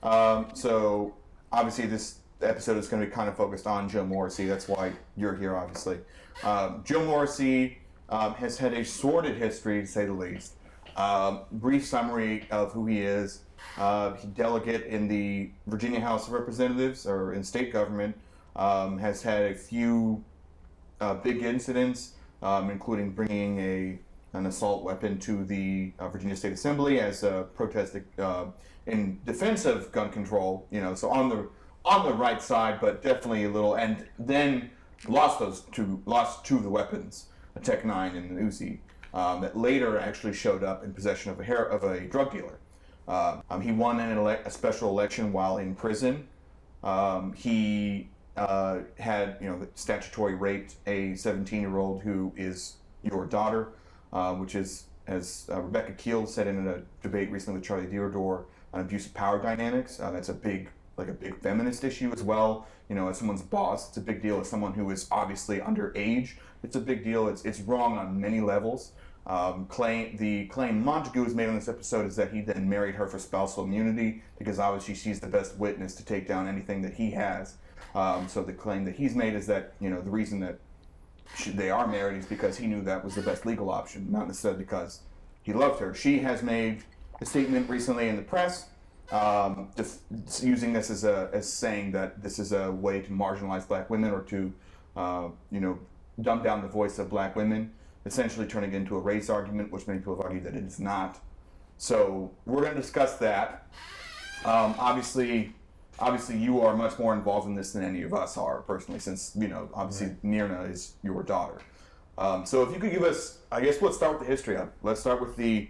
So obviously this episode is going to be kind of focused on Joe Morrissey. That's why you're here, obviously. Joe Morrissey has had a sordid history, to say the least. Brief summary of who he is. He delegate in the Virginia House of Representatives, or in state government, has had a few big incidents, including bringing an assault weapon to the Virginia State Assembly as a protest in defense of gun control. So on the right side, but definitely a little, and then lost two of the weapons, a Tech 9 and an Uzi, that later actually showed up in possession of a drug dealer. He won a special election while in prison. He had, statutory raped a 17-year-old who is your daughter, which is, as Rebecca Keel said in a debate recently with Charlie Diodor on abuse of power dynamics. That's a big feminist issue as well. As someone's boss, it's a big deal. As someone who is obviously underage, it's a big deal. It's wrong on many levels. The claim Montague has made on this episode is that he then married her for spousal immunity because obviously she's the best witness to take down anything that he has. So the claim that he's made is that the reason that they are married is because he knew that was the best legal option, not necessarily because he loved her. She has made a statement recently in the press, using this as saying that this is a way to marginalize black women or to dumb down the voice of black women, essentially turning it into a race argument, which many people have argued that it is not. So we're going to discuss that. Obviously you are much more involved in this than any of us are personally, since obviously right. Myrna is your daughter. So if you could give us, I guess let's start with the history. Let's start with the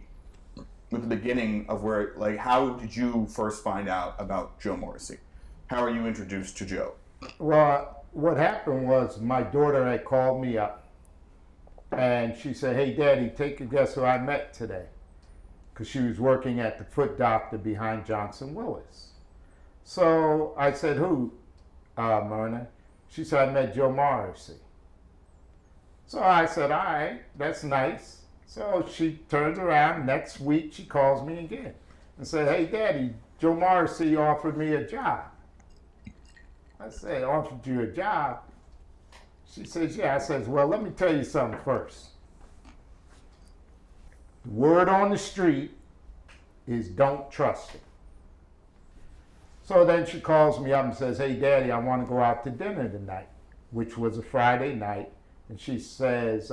beginning of where, how did you first find out about Joe Morrissey? How are you introduced to Joe? Well, what happened was my daughter had called me up and she said, "Hey, Daddy, take a guess who I met today," because she was working at the foot doctor behind Johnson Willis. So I said, "Who, Myrna?" She said, "I met Joe Morrissey." So I said, "All right, that's nice." So she turns around, next week she calls me again and said, "Hey, Daddy, Joe Morrissey offered me a job." I said, "Offered you a job?" She says, "Yeah." I says, "Well, let me tell you something first. The word on the street is don't trust him." So then she calls me up and says, "Hey, Daddy, I want to go out to dinner tonight," which was a Friday night. And she says,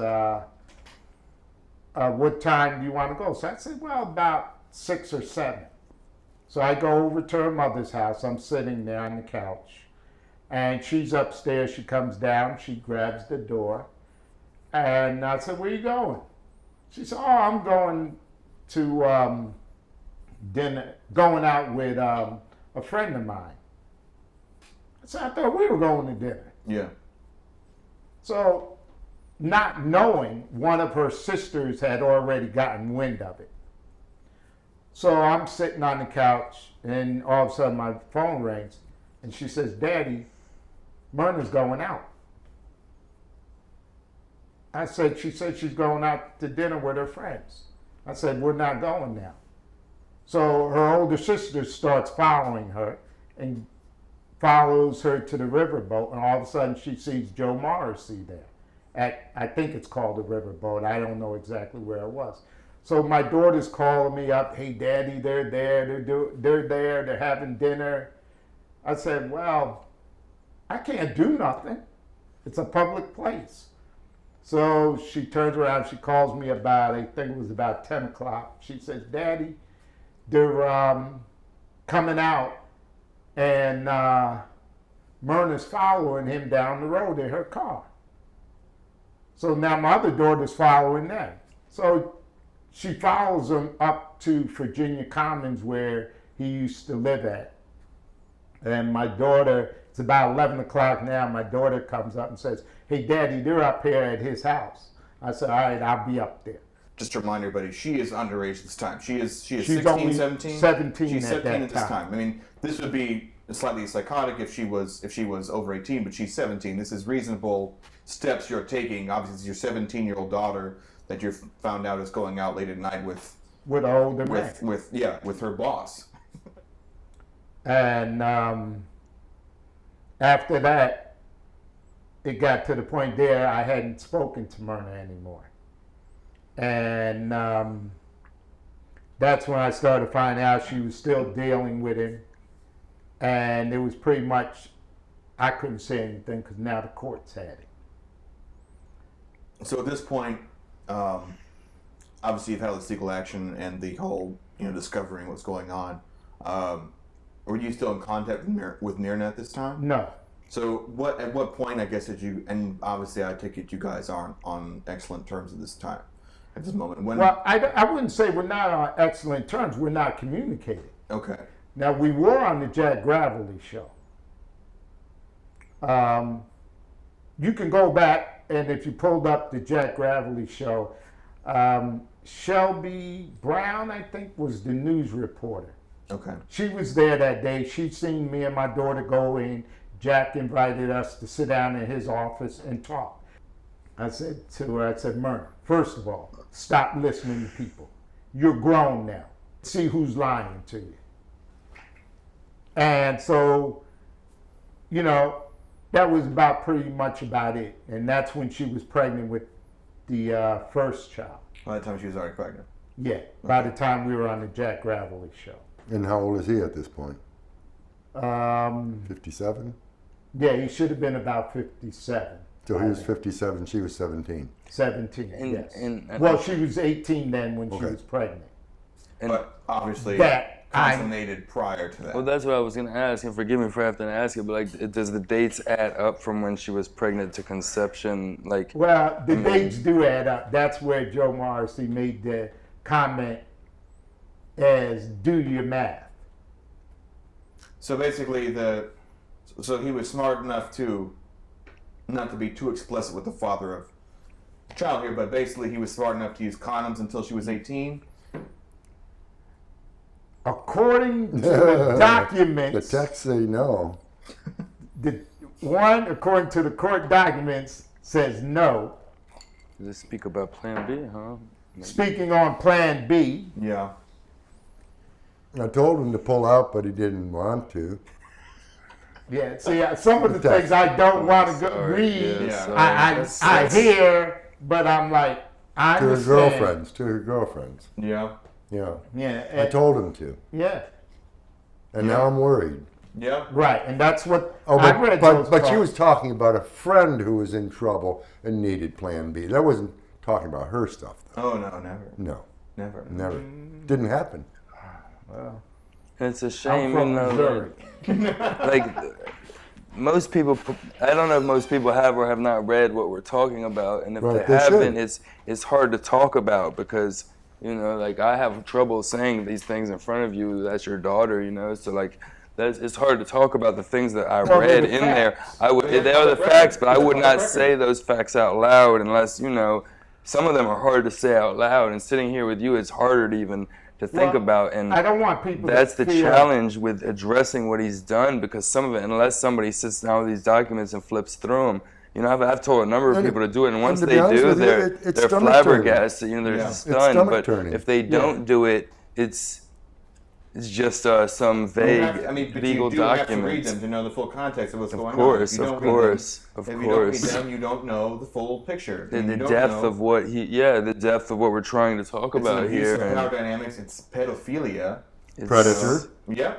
"What time do you want to go?" So I said, "Well, about 6 or 7. So I go over to her mother's house. I'm sitting there on the couch. And she's upstairs. She comes down. She grabs the door. And I said, "Where are you going?" She said, "Oh, I'm going to dinner, going out with a friend of mine." I said, "I thought we were going to dinner." Yeah. So, not knowing, one of her sisters had already gotten wind of it. So I'm sitting on the couch, and all of a sudden my phone rings, and she says, "Daddy, Myrna's going out." I said, "She said she's going out to dinner with her friends." I said, "We're not going now." So her older sister starts following her and follows her to the riverboat, and all of a sudden she sees Joe Morrissey there. I think it's called the riverboat. I don't know exactly where it was. So my daughter's calling me up, "Hey, Daddy, they're there. They're there. They're having dinner." I said, "Well, I can't do nothing. It's a public place." So she turns around. She calls me about, I think it was about 10 o'clock. She says, "Daddy, they're coming out, and Myrna's following him down the road in her car." So now my other daughter's following them. So she follows him up to Virginia Commons where he used to live at. And my daughter, it's about 11 o'clock now, my daughter comes up and says, "Hey, Daddy, they're up here at his house." I said, "All right, I'll be up there." Just to remind everybody, she is underage this time. She's 16, only 17? 17 She's 17 at this that time. I mean, this would be slightly psychotic if she was over 18, but she's 17. This is reasonable steps you're taking. Obviously, it's your 17-year-old daughter that you found out is going out late at night with an older man. With her boss. And after that, it got to the point there I hadn't spoken to Myrna anymore. And that's when I started finding out she was still dealing with him. And it was pretty much, I couldn't say anything because now the courts had it. So at this point, obviously you've had all this legal action and the whole, discovering what's going on. Were you still in contact with Myrna at this time? No. So at what point, I guess, did you, and obviously I take it you guys aren't on excellent terms at this time, at this moment. Well, I wouldn't say we're not on excellent terms. We're not communicating. Okay. Now, we were on the Jack Gravelly show. You can go back, and if you pulled up the Jack Gravelly show, Shelby Brown, I think, was the news reporter. Okay. She was there that day. She'd seen me and my daughter go in. Jack invited us to sit down in his office and talk. I said to her, Myrna, first of all, stop listening to people. You're grown now. See who's lying to you. And so, that was pretty much about it. And that's when she was pregnant with the first child. By the time she was already pregnant? Yeah, by the time we were on the Jack Gravelly show. And how old is he at this point? 57? Yeah, he should have been about 57. So he was 57, she was 17. 17, yes. And Well, she was 18 then when she Okay. was pregnant. But obviously That consummated prior to that. well, that's what I was going to ask, and forgive me for having to ask it, but does the dates add up from when she was pregnant to conception? Well, the dates do add up. That's where Joe Morrissey made the comment as do your math. So basically, so he was smart enough to, not to be too explicit with the father of the child here, but basically he was smart enough to use condoms until she was 18. According to the documents, The texts say no. according to the court documents, says no. Does it speak about Plan B, huh? Speaking on Plan B, Yeah. I told him to pull out, but he didn't want to. yeah. See, some of the things I don't want to Sorry, read. yeah, sorry. I hear, but I'm like, I To her understand. girlfriends. Yeah. Yeah. Yeah, I told him to. yeah, And now I'm worried. Yeah. right, and that's what Oh, I read. but those she parts. was talking about a friend who was in trouble and needed Plan B. That wasn't talking about her stuff, though. Oh, no, never. No, Never. never. Didn't happen. Well, It's a I'm shame, from Missouri. Most people, I don't know if most people have or have not read what we're talking about, and if Right, they they should. haven't, it's hard to talk about because I have trouble saying these things in front of you. That's your daughter, so it's hard to talk about the things that I Well, they're read the in there. facts. They are the facts, but I would not say those facts out loud unless some of them are hard to say out loud. And sitting here with you, it's harder to even to think Well, about. And I don't want people. that's to the feel, challenge with addressing what he's done, because some of it, unless somebody sits down with these documents and flips through them, I've told a number of And people to do it, and once to be they honest do, with you, they're it's they're stomach-turning. flabbergasted. They're Yeah. It's stunned. But stomach-turning. if they don't do it, it's just some vague But legal you do have to read documents. them to know the full context of what's going on. Of course, If you don't of read them- course, of If you don't read course. them, you don't know the full picture. The You don't depth know- of what the depth of what we're trying to talk it's about an here. abuse of power and dynamics. It's pedophilia. it's- Predator. Yeah,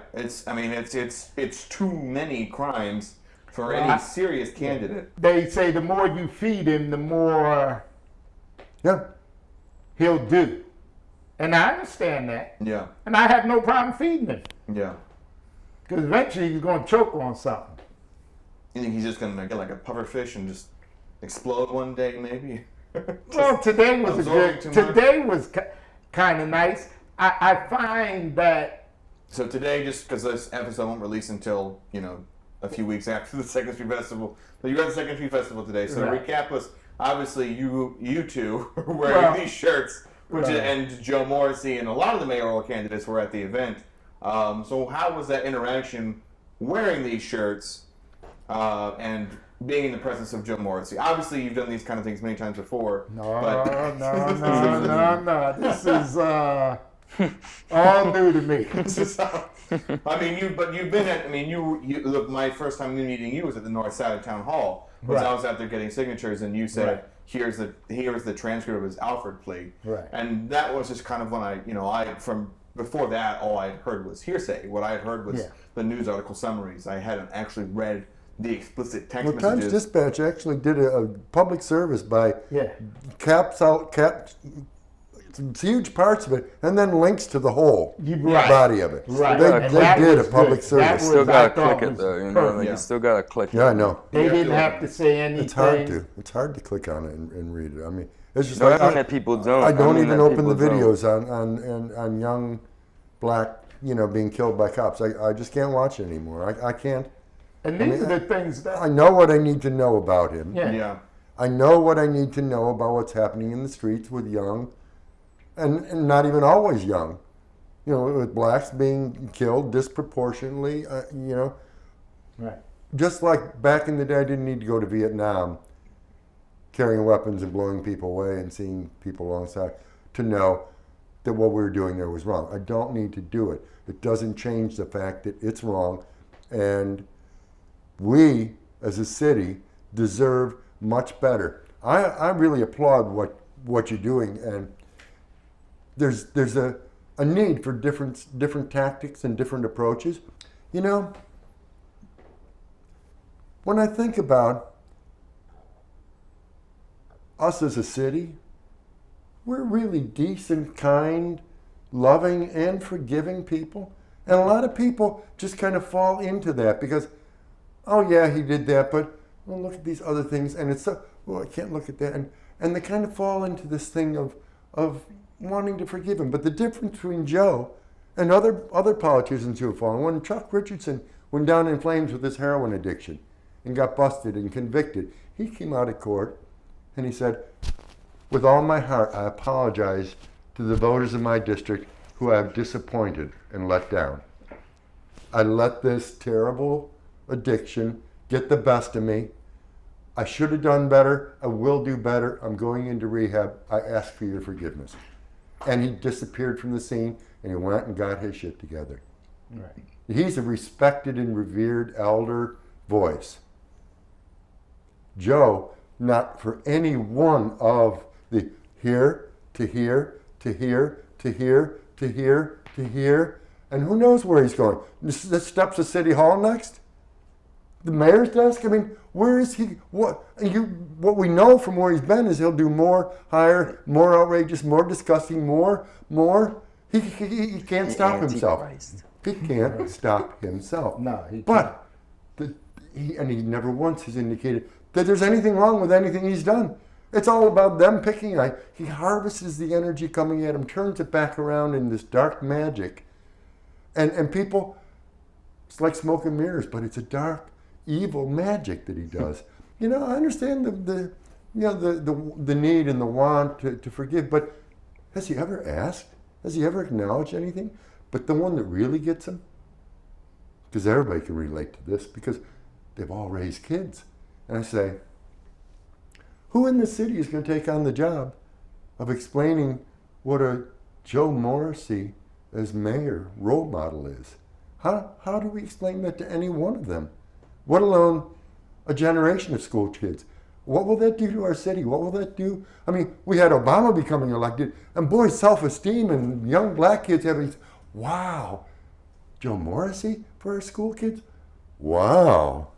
it's too many crimes for Well, any serious candidate. They say the more you feed him, the more Yeah. he'll do, and I understand that, Yeah, and I have no problem feeding him yeah. because eventually he's going to choke on something. You think he's just gonna get like a puffer fish and just explode one day, maybe? Well, today was absorbing too much? Today was kind of nice. I find that So today, just because this episode won't release until a few weeks after the Second Street Festival, but you're at the Second Street Festival today. So Right. the recap was obviously you two were wearing Well, these shirts, right. and Joe Morrissey and a lot of the mayoral candidates were at the event. So how was that interaction wearing these shirts and being in the presence of Joe Morrissey? Obviously, you've done these kind of things many times before. no. This is all new to me. This is how, I mean, you've been at. I mean, you look. My first time meeting you was at the North Side of Town Hall. Was Right. I was out there getting signatures, and you said, Right. "Here's the transcript of his Alfred plea." Right. And that was just kind of when I from before that, all I had heard was hearsay. What I had heard was Yeah. the news article summaries. I hadn't actually reed the explicit text Well, Times messages. Dispatch actually did a public service by Yeah. caps some huge parts of it, and then links to the whole Right. body of it. Right. They, And they that did a was public good. That service. was- Still gotta I thought click it was though, you know. perfect. Like Yeah. you still gotta click it. Yeah, I know. They You have didn't to- have to say anything. It's hard to. It's hard to click on it and read it. I mean, it's just No, like I mean that people don't. I don't mean even that open the people don't. videos on young black, being killed by cops. I just can't watch it anymore. I can't. And these are the things that. I know what I need to know about him. Yeah. Yeah. I know what I need to know about what's happening in the streets with young, and not even always young, with blacks being killed disproportionately, Right. just like back in the day, I didn't need to go to Vietnam carrying weapons and blowing people away and seeing people alongside to know that what we were doing there was wrong. I don't need to do it. It doesn't change the fact that it's wrong, and we as a city deserve much better. I really applaud what you're doing, and there's a need for different tactics and different approaches. When I think about us as a city, we're really decent, kind, loving, and forgiving people. And a lot of people just kind of fall into that because, oh yeah, he did that, but well, look at these other things, and it's so, well, I can't look at that. And they kind of fall into this thing of wanting to forgive him. But the difference between Joe and other politicians who have fallen, when Chuck Richardson went down in flames with his heroin addiction and got busted and convicted, he came out of court and he said, with all my heart, I apologize to the voters of my district who I have disappointed and let down. I let this terrible addiction get the best of me. I should have done better. I will do better. I'm going into rehab. I ask for your forgiveness. And he disappeared from the scene and he went and got his shit together. Right. He's a respected and revered elder voice. Joe, not for any one of the here to here to here to here to here to here, and who knows where he's going. The steps of City Hall next? The mayor's desk? I mean, where is he? What we know from where he's been is he'll do more, higher, more outrageous, more disgusting, more. He can't stop himself. Antichrist. He can't stop himself. No, he But he never once has indicated that there's anything wrong with anything he's done. It's all about them picking. He harvests the energy coming at him, turns it back around in this dark magic, and people. It's like smoke and mirrors, but it's a dark, evil magic that he does. I understand the need and the want to forgive, but has he ever asked? Has he ever acknowledged anything? But the one that really gets him, because everybody can relate to this, because they've all raised kids. And I say, who in the city is going to take on the job of explaining what a Joe Morrissey as mayor role model is? How do we explain that to any one of them? Let alone a generation of school kids. What will that do to our city? What will that do? I mean, we had Obama becoming elected, and boy, self-esteem and young black kids having, wow, Joe Morrissey for our school kids? Wow.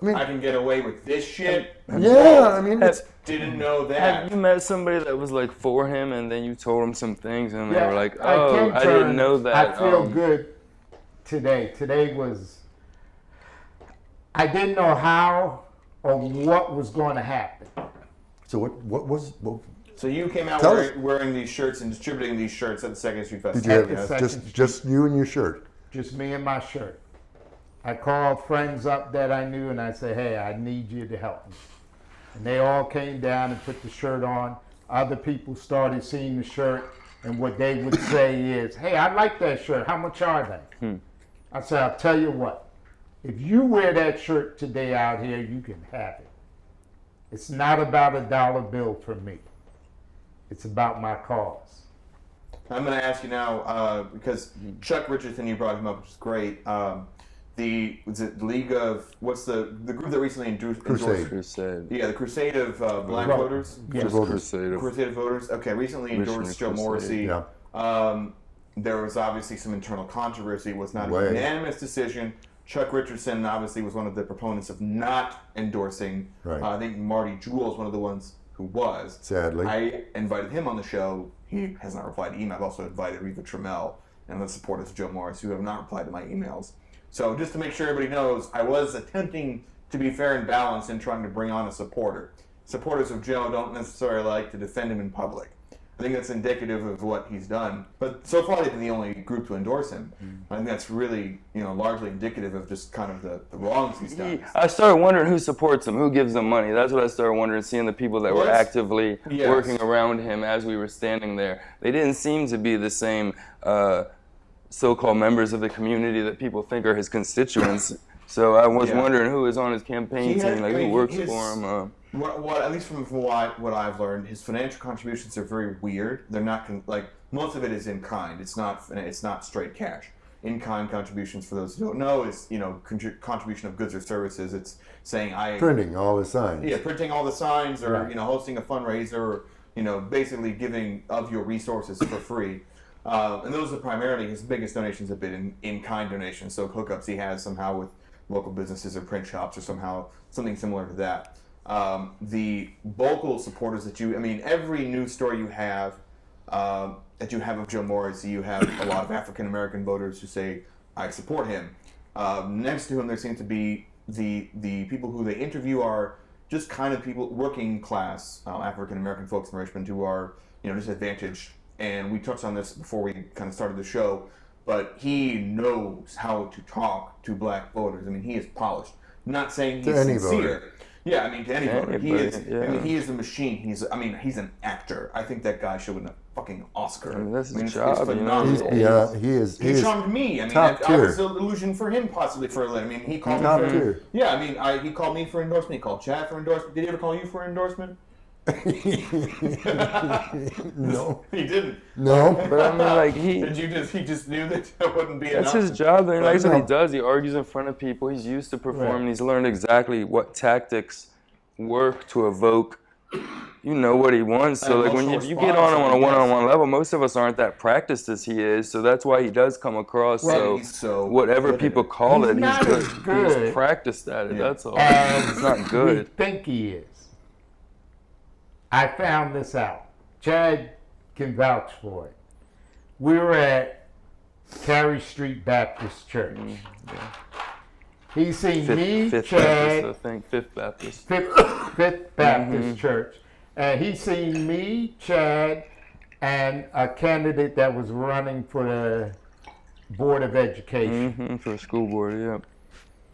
I mean, I can get away with this shit. yeah, I mean, it's, Didn't know Have that. you met somebody that was like for him, and then you told them some things, and they were like, I "Oh, can I turn- didn't know that." I feel good today. Today was, I didn't know how or what was going to happen. so what So you came out Tell us. wearing these shirts and distributing these shirts at the Second Street did Festival. you Yes. have? Just you and your shirt. Just me and my shirt. I called friends up that I knew and I said, hey, I need you to help me. And they all came down and put the shirt on. Other people started seeing the shirt, and what they would say is, hey, I like that shirt. How much are they? I said, I'll tell you what. If you wear that shirt today out here, you can have it. It's not about a dollar bill for me. It's about my cause. I'm going to ask you now because Chuck Richardson, you brought him up, which is great. Was it the League of what's the group that recently endorsed Crusade. Yeah, the Crusade of Black Voters. Yes. Crusade of Voters. Okay, recently endorsed Joe Morrissey. Yeah. There was obviously some internal controversy. It was not a unanimous decision. Chuck Richardson obviously was one of the proponents of not endorsing. Right. I think Marty Jewell is one of the ones who was. Sadly. I invited him on the show. He has not replied to email. I've also invited Reva Trammell and the supporters of Joe Morris who have not replied to my emails. So just to make sure everybody knows, I was attempting to be fair and balanced in trying to bring on a supporter. Supporters of Joe don't necessarily like to defend him in public. I think that's indicative of what he's done. But so far, they've been the only group to endorse him. I think that's really, largely indicative of just kind of the wrongs he's done. I started wondering who supports him, who gives him money. That's what I started wondering, seeing the people that were actively working around him as we were standing there. They didn't seem to be the same so-called members of the community that people think are his constituents. So I was wondering who is on his campaign team, who works for him. What at least from what I've learned, his financial contributions are very weird. They're not most of it is in kind. It's not straight cash. In kind contributions, for those who don't know, is contribution of goods or services. It's saying printing all the signs. Yeah, printing all the signs, or hosting a fundraiser, or basically giving of your resources for free. And those are primarily his biggest donations have been in kind donations. So hookups he has somehow with local businesses or print shops or somehow something similar to that. The vocal supporters every news story you have that you have of Joe Morrissey, you have a lot of African American voters who say, I support him. Next to him, there seem to be the people who they interview are just kind of people, working class African American folks in Richmond who are disadvantaged. And we touched on this before we kind of started the show, but he knows how to talk to black voters. He is polished. I'm not saying he's sincere. Voter. Yeah, to any voter. He is. He is a machine. He's an actor. I think that guy should win a fucking Oscar. That's his job. It's phenomenal. He charmed me. I was an illusion for him possibly for a little. He called me for tier. Yeah, he called me for endorsement. He called Chad for endorsement. Did he ever call you for endorsement? No, he didn't. No, but he just knew that wouldn't be enough. That's his job. Like I said, he does. He argues in front of people. He's used to performing. He's learned exactly what tactics work to evoke. What he wants. So when you get on him on a one-on-one level, most of us aren't that practiced as he is. So that's why he does come across. So whatever people call it, he's good. He's practiced at it. That's all. It's not good. We think he is. I found this out. Chad can vouch for it. We were at Carey Street Baptist Church. He seen Fifth Chad. Baptist, I think Fifth Baptist. Fifth Baptist Church. And he seen me, Chad, and a candidate that was running for the Board of Education. For the school board, yeah.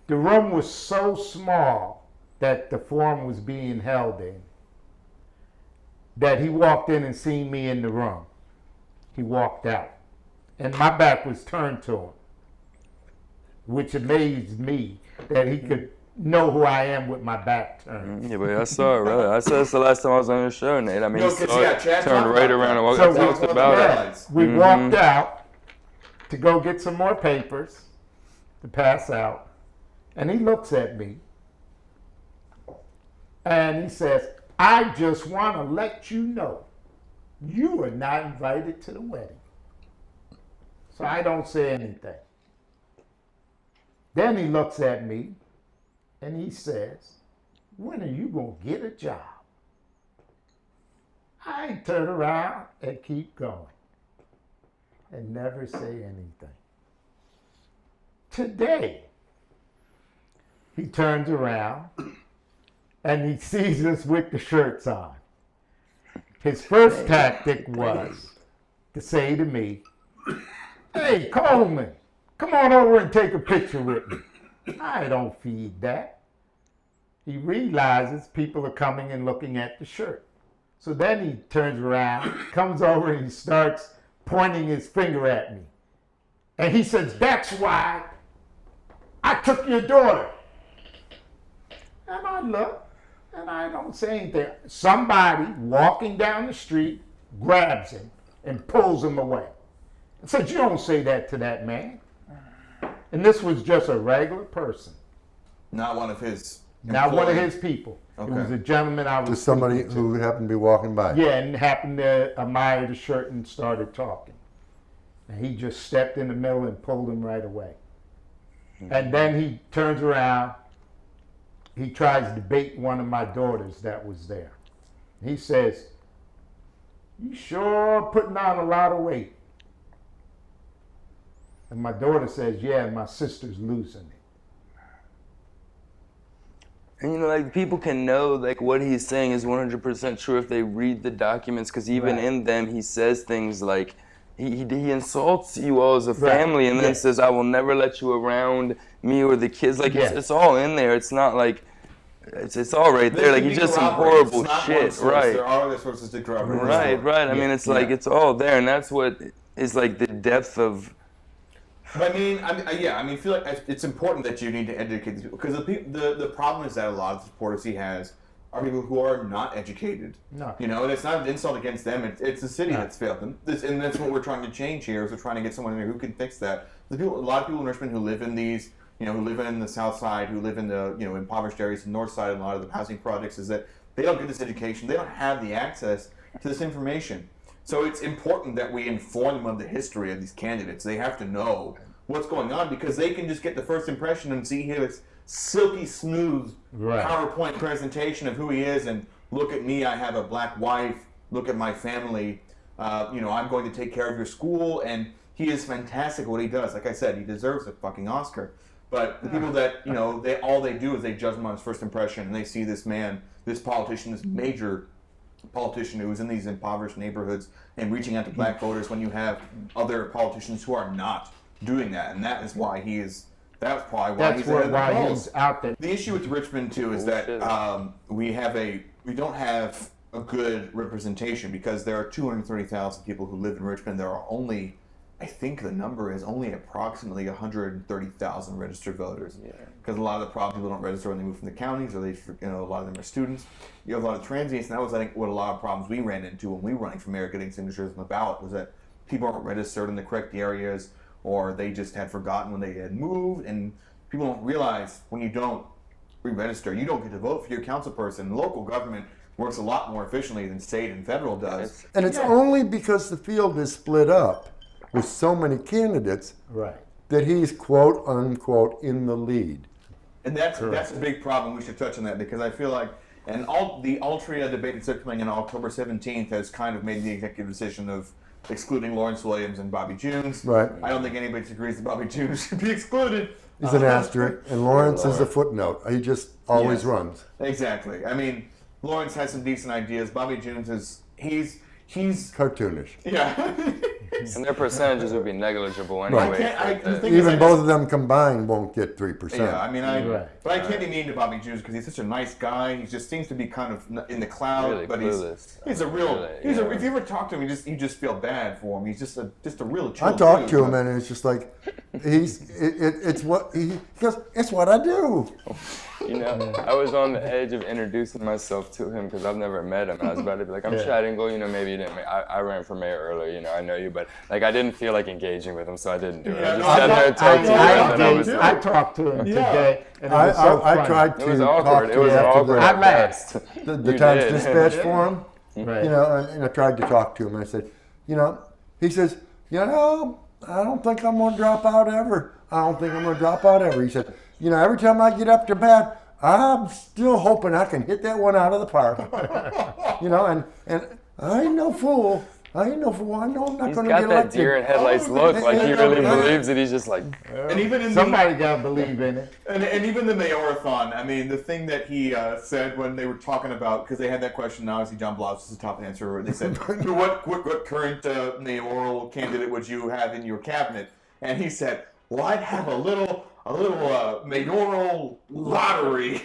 The room was so small that the forum was being held in, that he walked in and seen me in the room. He walked out. And my back was turned to him, which amazed me that he could know who I am with my back turned. Yeah, but I saw it, really. I saw this the last time I was on your show, Nate. He turned right around and talked about it. We walked out to go get some more papers to pass out, and he looks at me, and he says, I just want to let you know, you are not invited to the wedding. So I don't say anything. Then he looks at me and he says, when are you going to get a job? I turn around and keep going and never say anything. Today, he turns around and he sees us with the shirts on. His first tactic was to say to me, hey, Coleman, come on over and take a picture with me. I don't feed that. He realizes people are coming and looking at the shirt. So then he turns around, comes over, and he starts pointing his finger at me. And he says, that's why I took your daughter. And I look, and I don't say anything. Somebody walking down the street grabs him, and pulls him away. And said, you don't say that to that man. And this was just a regular person. Not one of his. Not one of employees. his people. Okay. It was a gentleman I was Just somebody speaking to. who happened to be walking by. Yeah, and happened to admire the shirt and started talking. And he just stepped in the middle and pulled him right away. And then he turns around. He tries to bait one of my daughters that was there. He says, you sure putting on a lot of weight. And my daughter says, yeah, my sister's losing it. And you know, like people can know like what he's saying is 100% true if they read the documents, because even Right. in them he says things like he insults you all as a Right. family, and then Yeah. says, "I will never let you around me or the kids." Like Yeah. it's all in there. It's not like it's all right there. This Like can he's be just some corroborated. horrible It's not one shit, source. right? There are other sources to corroborate. this Right, story. right. I mean, it's like Yeah. it's all there, and that's what is like the depth of. But I feel like it's important that you need to educate these people, because the problem is that a lot of the supporters he has are people who are not educated. No. You know, and it's not an insult against them. It's the city No. that's failed them. And that's what we're trying to change here. Is we're trying to get someone in there who can fix that. A lot of people in Richmond who live in these, who live in the South Side, who live in the impoverished areas, the North Side, and a lot of the housing projects, is that they don't get this education. They don't have the access to this information. So it's important that we inform them of the history of these candidates. They have to know what's going on, because they can just get the first impression and see his silky smooth Right. PowerPoint presentation of who he is, and look at me, I have a black wife, look at my family, I'm going to take care of your school, and he is fantastic at what he does. Like I said, he deserves a fucking Oscar. But the people that, all they do is they judge him on his first impression, and they see this man, this politician, this major politician who is in these impoverished neighborhoods and reaching out to black voters, when you have other politicians who are not doing that. And that is why that's probably why That's he's ahead of the why polls. he's out there. The issue with Richmond too is that we don't have a good representation, because there are 230,000 people who live in Richmond. There are only, I think the number is only approximately 130,000 registered voters. Because a lot of the problem, people don't register when they move from the counties, or a lot of them are students. You have a lot of transients, and that was, I think, what a lot of problems we ran into when we were running for mayor, getting signatures on the ballot, was that people aren't registered in the correct areas, or they just had forgotten when they had moved. And people don't realize, when you don't re-register, you don't get to vote for your council person. Local government works a lot more efficiently than state and federal does. And it's only because the field is split up with so many candidates Right. that he's quote unquote in the lead. And that's a big problem. We should touch on that, because I feel like, and the Altria debate that's coming in October 17th has kind of made the executive decision of excluding Lawrence Williams and Bobby Jones. Right. I don't think anybody disagrees that Bobby Jones should be excluded. He's an asterisk, and Lawrence is a footnote. He just always Yes. runs. Exactly. I mean, Lawrence has some decent ideas. Bobby Jones he's Cartoonish. yeah. And their percentages would be negligible anyway. The thing is, Even both of them combined won't get 3%. Yeah, I mean, Right. but I can't be mean to Bobby Jones, because he's such a nice guy. He just seems to be kind of in the cloud, Really but clueless. he's a real. Really, If you ever talk to him, you just feel bad for him. He's just a real. Chill I talked dude, to him, but- and it's just like it's what he goes. It's what I do. I was on the edge of introducing myself to him, because I've never met him. I was about to be like, I'm Chad Ingle, maybe you didn't. I ran for mayor earlier, I know you, but like I didn't feel like engaging with him, so I didn't do it. I just sat there and talked to him, and then I was like, I talked to him today, and it was so I funny. tried it to was talk awkward. to It was him after awkward. I at laughed. best. the You Times did. Dispatch forum. Right. And I tried to talk to him, and I said, he says, I don't think I'm going to drop out ever. I don't think I'm going to drop out ever. He said, every time I get up to bat, I'm still hoping I can hit that one out of the park. And I ain't no fool. I know I'm not He's going to got get that elected. deer in headlights look, like he really believes it. He's just like, And even in Somebody gotta believe in it. and even the mayorathon, I mean, the thing that he said when they were talking about, because they had that question, obviously John Blouse is the top answer. They said, what current mayoral candidate would you have in your cabinet? And he said, well, I'd have a little mayoral lottery.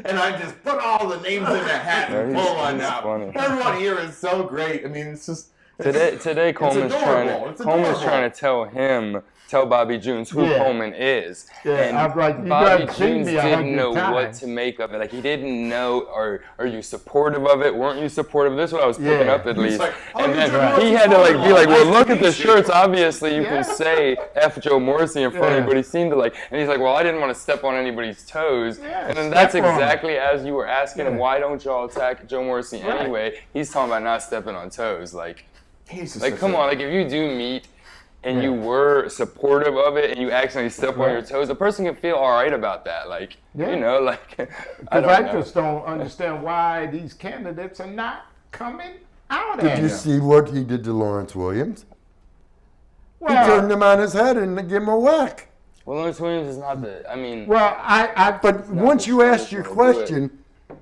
And I just put all the names in a hat and Yeah, pull one he's out. funny. Everyone here is so great. I mean, it's just today Coleman's adorable. It's trying adorable. to tell him tell Bobby Jones who Yeah. Coleman is. Yeah, And I'm like, you Bobby done seen Jones me didn't 100 know what times. to make of it. Like, he didn't know, are you supportive of it? Weren't you supportive? This is what I was picking Yeah. up at He's least. like, oh, And you're then Joe he Morrissey's had to like be father-in-law. like, well, Nice look to at the meet you." shirts. Obviously, you Yeah. can say F Joe Morrissey in front of Yeah. me, but he seemed to like, and he's like, well, I didn't want to step on anybody's toes. Yeah, And then step that's on 'em. exactly as you were asking him, Yeah. why don't y'all attack Joe Morrissey Right. anyway? He's talking about not stepping on toes. Like, He's just like, such come a- on, like if you do meet and you Yeah. were supportive of it and you accidentally step on Right. your toes, a person can feel all right about that. Like, Yeah. you know, like, I Because don't I know. just don't understand why these candidates are not coming out Did at you him. see what he did to Lawrence Williams? He Well, turned him on his head and gave him a whack. Well, Lawrence Williams is not the, I mean, well, But not once the you ask your smartest way to do it. question,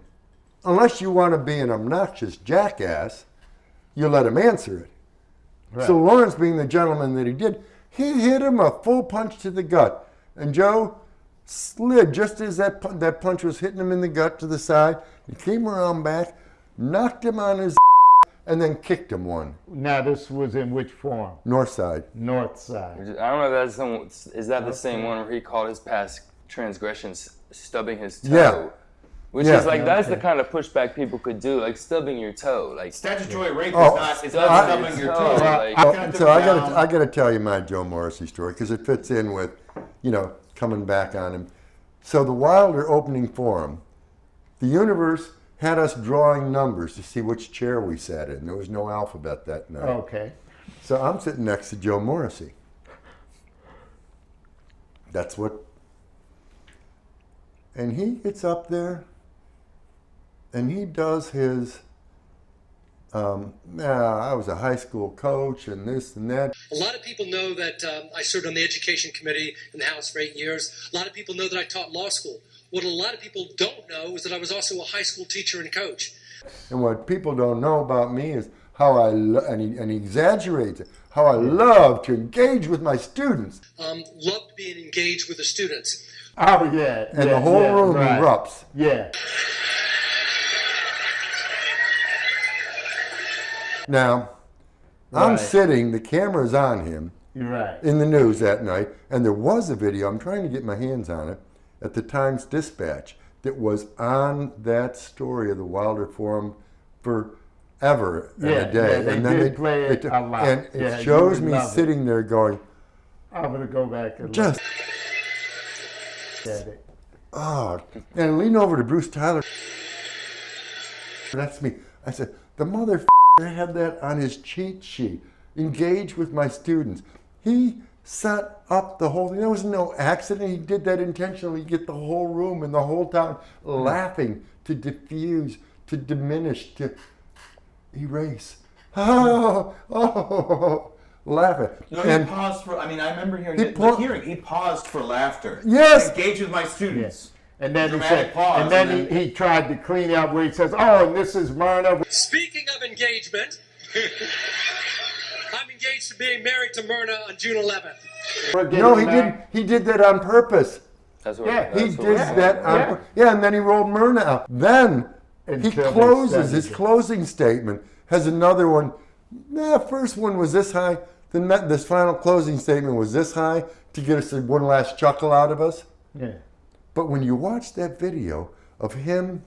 unless you want to be an obnoxious jackass, you let him answer it. Right. So Lawrence, being the gentleman that he did, he hit him a full punch to the gut. And Joe slid just as that punch was hitting him in the gut to the side. He came around back, knocked him on his and then kicked him one. now this was in which form? North side. North side. I don't know if that's is that the same one where he called his past transgressions stubbing his toe? Yeah. Which Yeah. is like, that's the kind of pushback people could do, like stubbing your toe. Like, Statutory rape Oh, is not, it's I- not stubbing your toe. Like- You Oh, can't so do I it got down. I got to tell you my Joe Morrissey story because it fits in with, coming back on him. So the Wilder opening forum, the universe had us drawing numbers to see which chair we sat in. There was no alphabet that night. Okay. So I'm sitting next to Joe Morrissey. That's what. And he gets up there and he does his, I was a high school coach and this and that. A lot of people know that I served on the education committee in the House for 8 years. A lot of people know that I taught law school. What a lot of people don't know is that I was also a high school teacher and coach. And what people don't know about me is how and he exaggerates it, how I love to engage with my students. Loved being engaged with the students. Oh yeah. And yeah, the whole yeah, room right. erupts. Yeah. Now, I'm Right. sitting, the camera's on him You're right. in the news that night, and there was a video, I'm trying to get my hands on it, at the Times-Dispatch that was on that story of the Wilder Forum forever and Yeah, a day. yeah, they and then did play it a lot. And it Yeah, you shows would me love it. sitting there going, I'm gonna go back and just, look at it. oh, and I lean over to Bruce Tyler. That's me. I said, the mother had that on his cheat sheet. Engage with my students. He set up the whole thing. There was no accident. He did that intentionally. Get the whole room and the whole town laughing, to diffuse, to diminish, to erase. Oh, laughing. No, he And paused for, I remember hearing He he paused for laughter. Yes. Engage with my students. And then he Dramatic said, pause, and then, and then- he tried to clean out where he says, "Oh, and this is Myrna." Speaking of engagement, I'm engaged to being married to Myrna on June 11th. We're getting no, he married. didn't. He did that on purpose. that's what, Yeah, that's He what did we're that saying. on yeah, and then he rolled Myrna out. Then he Until they closes studied his it. closing statement, has another one. First one was this high, then this final closing statement was this high to get us one last chuckle out of us. Yeah. But when you watch that video of him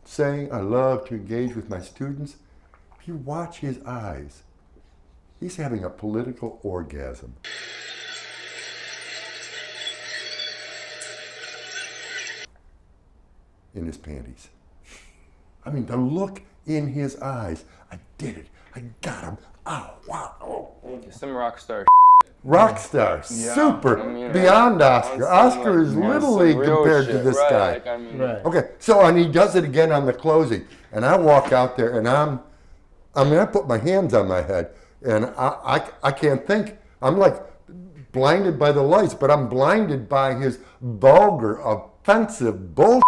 saying, I love to engage with my students, if you watch his eyes, he's having a political orgasm. In his panties. I mean, the look in his eyes. I did it. I got him. Oh, wow. Oh. Some rock star. Rock star. Super. I mean, Beyond on Oscar. some, Oscar is on little some league real compared to shit, this right, guy. like, I mean, Right. Okay, so and he does it again on the closing, and I walk out there, and I put my hands on my head, and I can't think. I'm like blinded by the lights, but I'm blinded by his vulgar, offensive bullshit,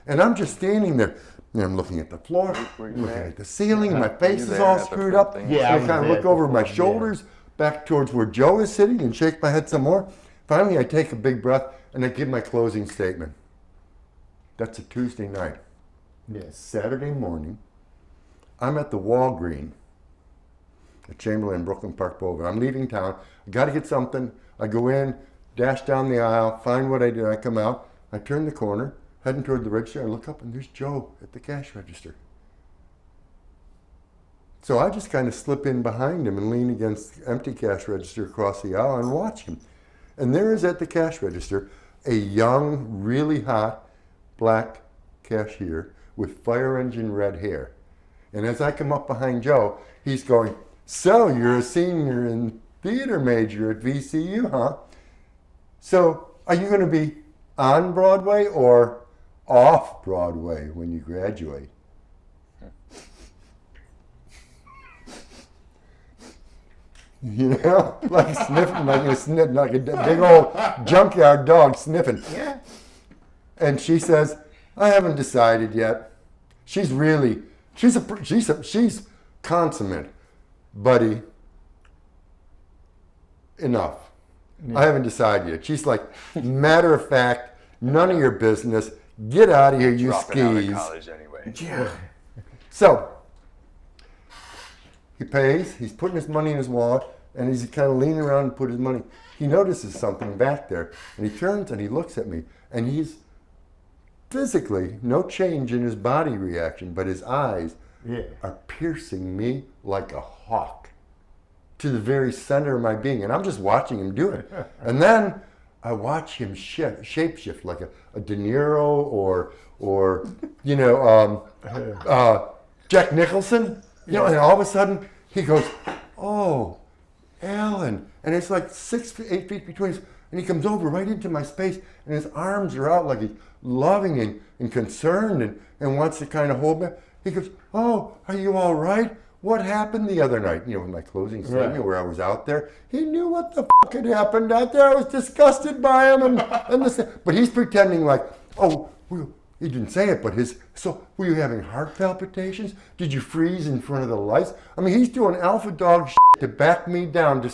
and I'm just standing there, and I'm looking at the floor, Were you looking there? at the ceiling, and my Were face you is there all at the screwed front up. thing? Yeah, I I was kind of there look over my before, yeah. shoulders, back towards where Joe is sitting, and shake my head some more. Finally, I take a big breath, and I give my closing statement. That's a Tuesday night. Yes. Saturday morning, I'm at the Walgreen at Chamberlain, Brooklyn Park Boulevard. I'm leaving town. I got to get something. I go in, dash down the aisle, find what I do. I come out. I turn the corner, heading toward the register. I look up, and there's Joe at the cash register. So I just kind of slip in behind him and lean against the empty cash register across the aisle and watch him. And there is at the cash register a young, really hot black cashier with fire engine red hair. And as I come up behind Joe, he's going, "So you're a senior and theater major at VCU, huh? So are you going to be on Broadway or off Broadway when you graduate?" You know, like sniffing, like a big old junkyard dog sniffing. Yeah. And she says, "I haven't decided yet." She's consummate, buddy. Enough. I haven't decided yet. She's like, matter of fact, none of your business. Get out of here, you Dropping out of skis. college anyway. Yeah. So he pays. He's putting his money in his wallet, and he's kind of leaning around and put his money. He notices something back there, and he turns and he looks at me, and he's physically no change in his body reaction, but his eyes are piercing me like a hawk to the very center of my being, and I'm just watching him do it. And then I watch him shapeshift like a De Niro or you know Jack Nicholson, you know, and all of a sudden he goes, "Oh, Alan," and it's like 8 feet between us, and he comes over right into my space, and his arms are out like he's loving and concerned and wants to kind of hold me. He goes, "Oh, are you all right? What happened the other night?" You know, in my closing statement where I was out there, he knew what the fuck had happened out there. I was disgusted by him, and this, but he's pretending like, "Oh, well," he didn't say it, but so were you having heart palpitations? Did you freeze in front of the lights? I mean, he's doing alpha dog shit to back me down, to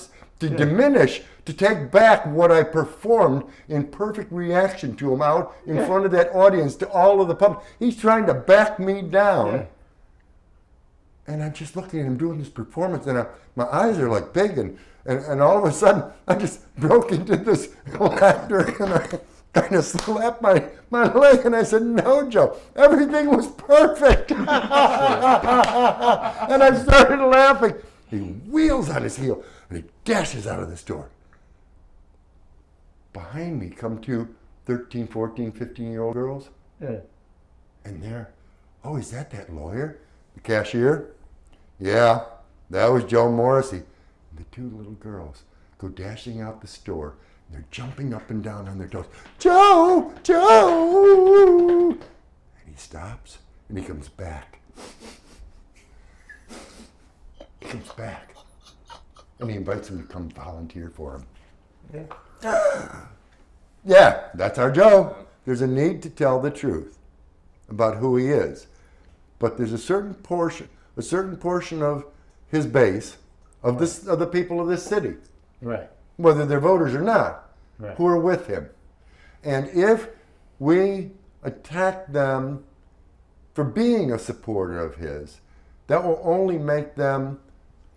diminish, to take back what I performed in perfect reaction to him out in front of that audience, to all of the public. He's trying to back me down. Yeah. And I'm just looking at him doing this performance, and my eyes are like big, and all of a sudden, I just broke into this laughter, and I kind of slapped my leg, and I said, "No, Joe, everything was perfect." And I started laughing. He wheels on his heel, and he dashes out of the store. Behind me come two 13, 14, 15-year-old girls. Yeah. And "Oh, is that lawyer? The cashier?" "Yeah, that was Joe Morrissey." And the two little girls go dashing out the store. And they're jumping up and down on their toes. "Joe! Joe!" And he stops, and he comes back. He comes back. And he invites him to come volunteer for him. Yeah. Yeah, that's our Joe. There's a need to tell the truth about who he is. But there's a certain portion of his base, of the people of this city, Right. whether they're voters or not, Right. who are with him. And if we attack them for being a supporter of his, that will only make them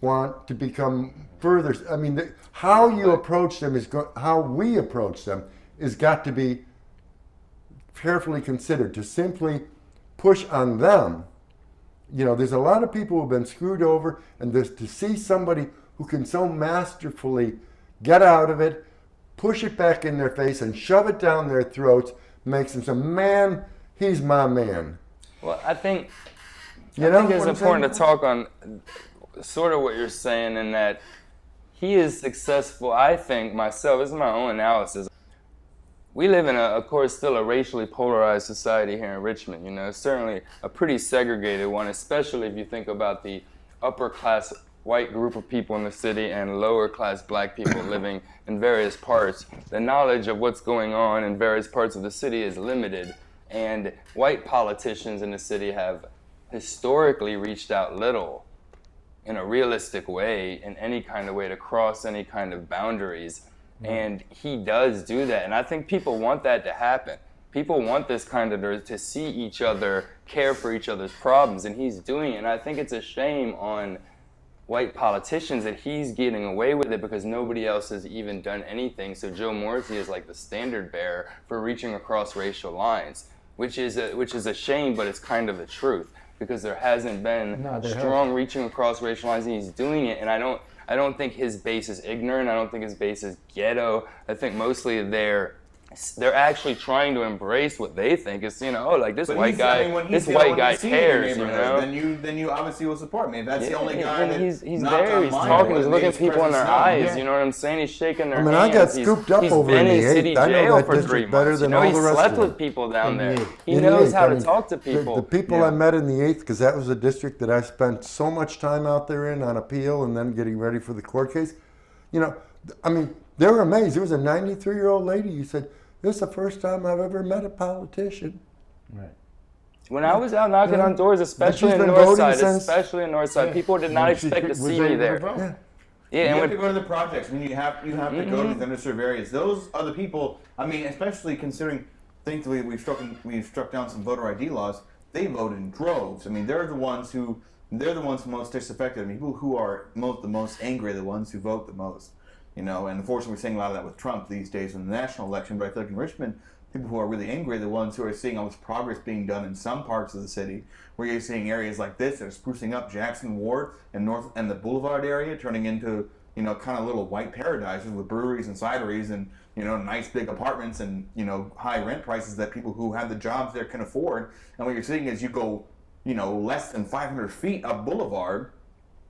want to become further. I mean, how you approach them how we approach them is got to be carefully considered. To simply push on them, you know, there's a lot of people who've been screwed over, and to see somebody who can so masterfully get out of it, push it back in their face, and shove it down their throats makes them say, "Man, he's my man." Well, I think You know it's what I'm important saying? to talk on sort of what you're saying, in that he is successful. I think myself, this is my own analysis. We live in, of course, still a racially polarized society here in Richmond. You know, certainly a pretty segregated one, especially if you think about the upper class white group of people in the city and lower class black people living in various parts. The knowledge of what's going on in various parts of the city is limited, and white politicians in the city have historically reached out little in a realistic way, in any kind of way, to cross any kind of boundaries. And he does do that, and I think people want that to happen. People want this kind of to see each other, care for each other's problems, and he's doing it. And I think it's a shame on white politicians that he's getting away with it because nobody else has even done anything. So Joe Morrissey is like the standard bearer for reaching across racial lines, which is a shame, but it's kind of the truth, because there hasn't been strong reaching across racial lines, and he's doing it. And I don't think his base is ignorant. I don't think his base is ghetto. I think mostly they're actually trying to embrace what they think is, like this white guy cares, Then you obviously will support me. If that's the only guy that he's there, he's talking, he's looking people in their eyes, you know what I'm saying? He's shaking their hands. I got scooped up over in the 8th. I know that district better than all the rest of them. He slept with people down there. He knows how to talk to people. The people I met in the 8th, because that was a district that I spent so much time out there on appeal and then getting ready for the court case. They were amazed. There was a 93-year-old lady who said, "This is the first time I've ever met a politician." Right. When I was out knocking on doors, especially in Northside, people did not expect to see me there. You have to go to the projects. You have to go to these underserved areas. Those are the people. Especially considering, thankfully, we've struck down some voter ID laws. They vote in droves. They're the ones who most disaffected. People who are the most angry are the ones who vote the most. And unfortunately, we're seeing a lot of that with Trump these days in the national election. But I feel like in Richmond, people who are really angry are the ones who are seeing all this progress being done in some parts of the city, where you're seeing areas like this that are sprucing up Jackson Ward and the Boulevard area, turning into kind of little white paradises with breweries and cideries and nice big apartments and high rent prices that people who have the jobs there can afford. And what you're seeing is you go less than 500 feet up Boulevard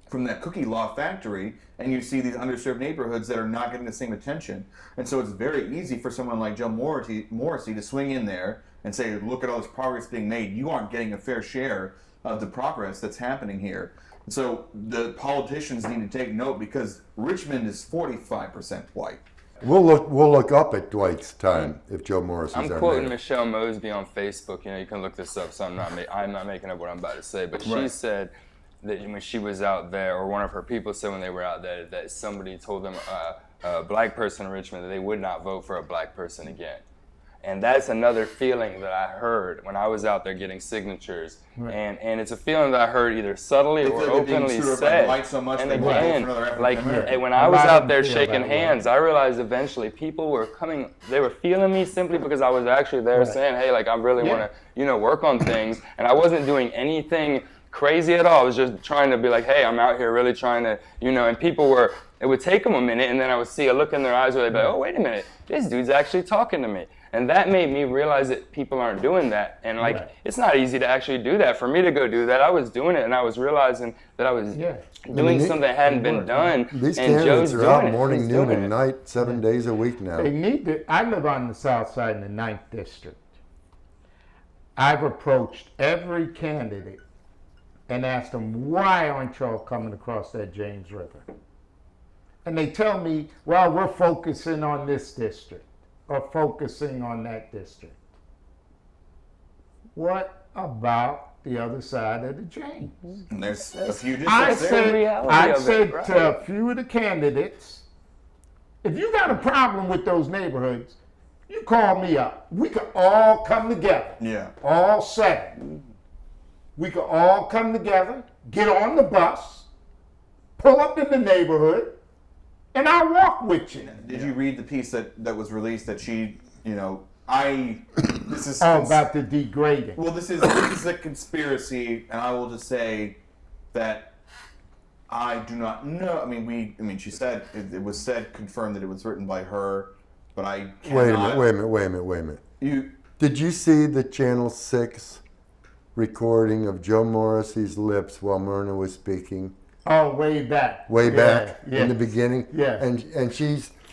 from that cookie law factory, and you see these underserved neighborhoods that are not getting the same attention. And so it's very easy for someone like Joe Morrissey to swing in there and say, look at all this progress being made. You aren't getting a fair share of the progress that's happening here. And so the politicians need to take note, because Richmond is 45% white. We'll look up at Dwight's time if Joe Morrissey's I'm quoting Michelle Mosby on Facebook. You can look this up, so I'm not making up what I'm about to say. But she said that when she was out there, or one of her people said when they were out there, that somebody told them, a black person in Richmond, that they would not vote for a black person again. And that's another feeling that I heard when I was out there getting signatures. Right. And it's a feeling that I heard either subtly or openly said. And again, when I was out there shaking hands, I realized eventually people were coming, they were feeling me simply because I was actually there saying, hey, I really want to, work on things. And I wasn't doing anything crazy at all. I was just trying to be like, hey, I'm out here really trying to, and people it would take them a minute, and then I would see a look in their eyes where they'd be like, oh, wait a minute, this dude's actually talking to me. And that made me realize that people aren't doing that. And it's not easy to actually do that. For me to go do that, I was doing it, and I was realizing that I was doing something that hadn't been done. These candidates are out morning, noon, and night, 7 days a week now. They need to. I live on the south side in the 9th district. I've approached every candidate and asked them, why aren't y'all coming across that James River? And they tell me, well, we're focusing on this district or focusing on that district. What about the other side of the James? And there's a few I districts said to a few of the candidates, if you got a problem with those neighborhoods, you call me up. We could all come together. Yeah. All 7. We could all come together, get on the bus, pull up in the neighborhood, and I'll walk with you. Did you read the piece that was released that she, this is about the degrading. Well, this is a conspiracy, and I will just say that I do not know. She said it was confirmed that it was written by her, but I cannot. Wait a minute. Did you see the Channel 6 recording of Joe Morrissey's lips while Myrna was speaking? Oh, way back In the beginning. Yeah. And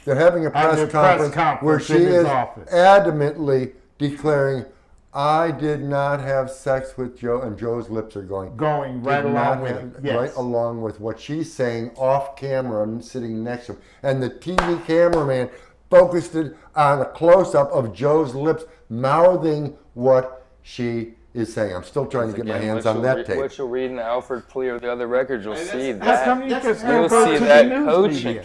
they're having a press conference where she is adamantly declaring, I did not have sex with Joe, and Joe's lips are going right along with it. Yes. Right along with what she's saying off camera and sitting next to him. And the TV cameraman focused it on a close-up of Joe's lips mouthing what she is saying. I'm still trying to get my hands on that tape. What you'll read in the Alfred plea or the other records, you'll see that. How come you just You'll see that coaching.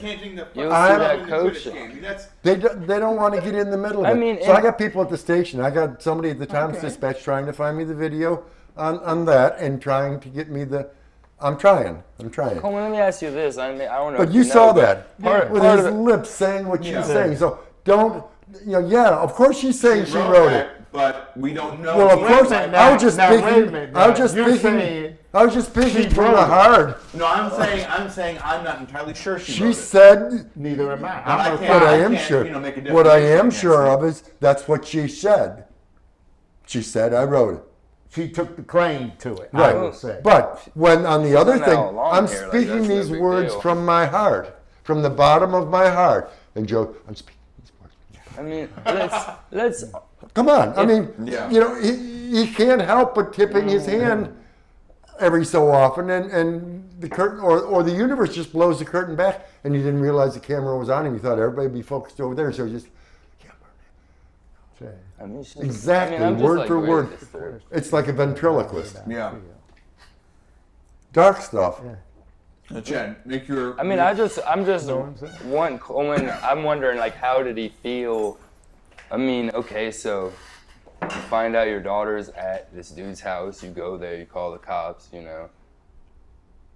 You'll see that coaching. They don't want to get in the middle of it. So I got people at the station. I got somebody at the Times Dispatch trying to find me the video on that and trying to get me the I'm trying. Coleman, let me ask you this. I mean, I don't know. But if you know, saw but that part with of his it- lips saying what she's Yeah. saying. So don't, yeah, of course she's saying she wrote it. But we don't know. Well, of the course, inside. I was just now, wait a speaking. minute, I was now, just you're speaking. saying I was just speaking she from wrote the it. heart. No, I'm saying I'm not entirely sure she She wrote it. said. neither am I. I I'm can't- What I I am can't, sure. you know, make a What I definition am against sure it. of is that's what she said. She said I wrote it. She took the claim to it, I Right. will say. But when on the other done that thing, all along I'm here, like, speaking that's no these big words deal. from my heart, from the bottom of my heart. And Joe, I'm speaking these words. I mean, let's. Come on. I mean, Yeah. you know, he can't help but tipping his hand every so often, and the curtain or the universe just blows the curtain back, and you didn't realize the camera was on him. You thought everybody would be focused over there, so you just I mean, she's- exactly I mean, I'm just, word like, for really word. disturbed. It's like a ventriloquist. Yeah. Dark stuff. Chad, make your. I mean, I'm just Know what I'm saying? one. Coleman, I'm wondering, like, how did he feel? I mean, okay, so you find out your daughter's at this dude's house. You go there, you call the cops. You know,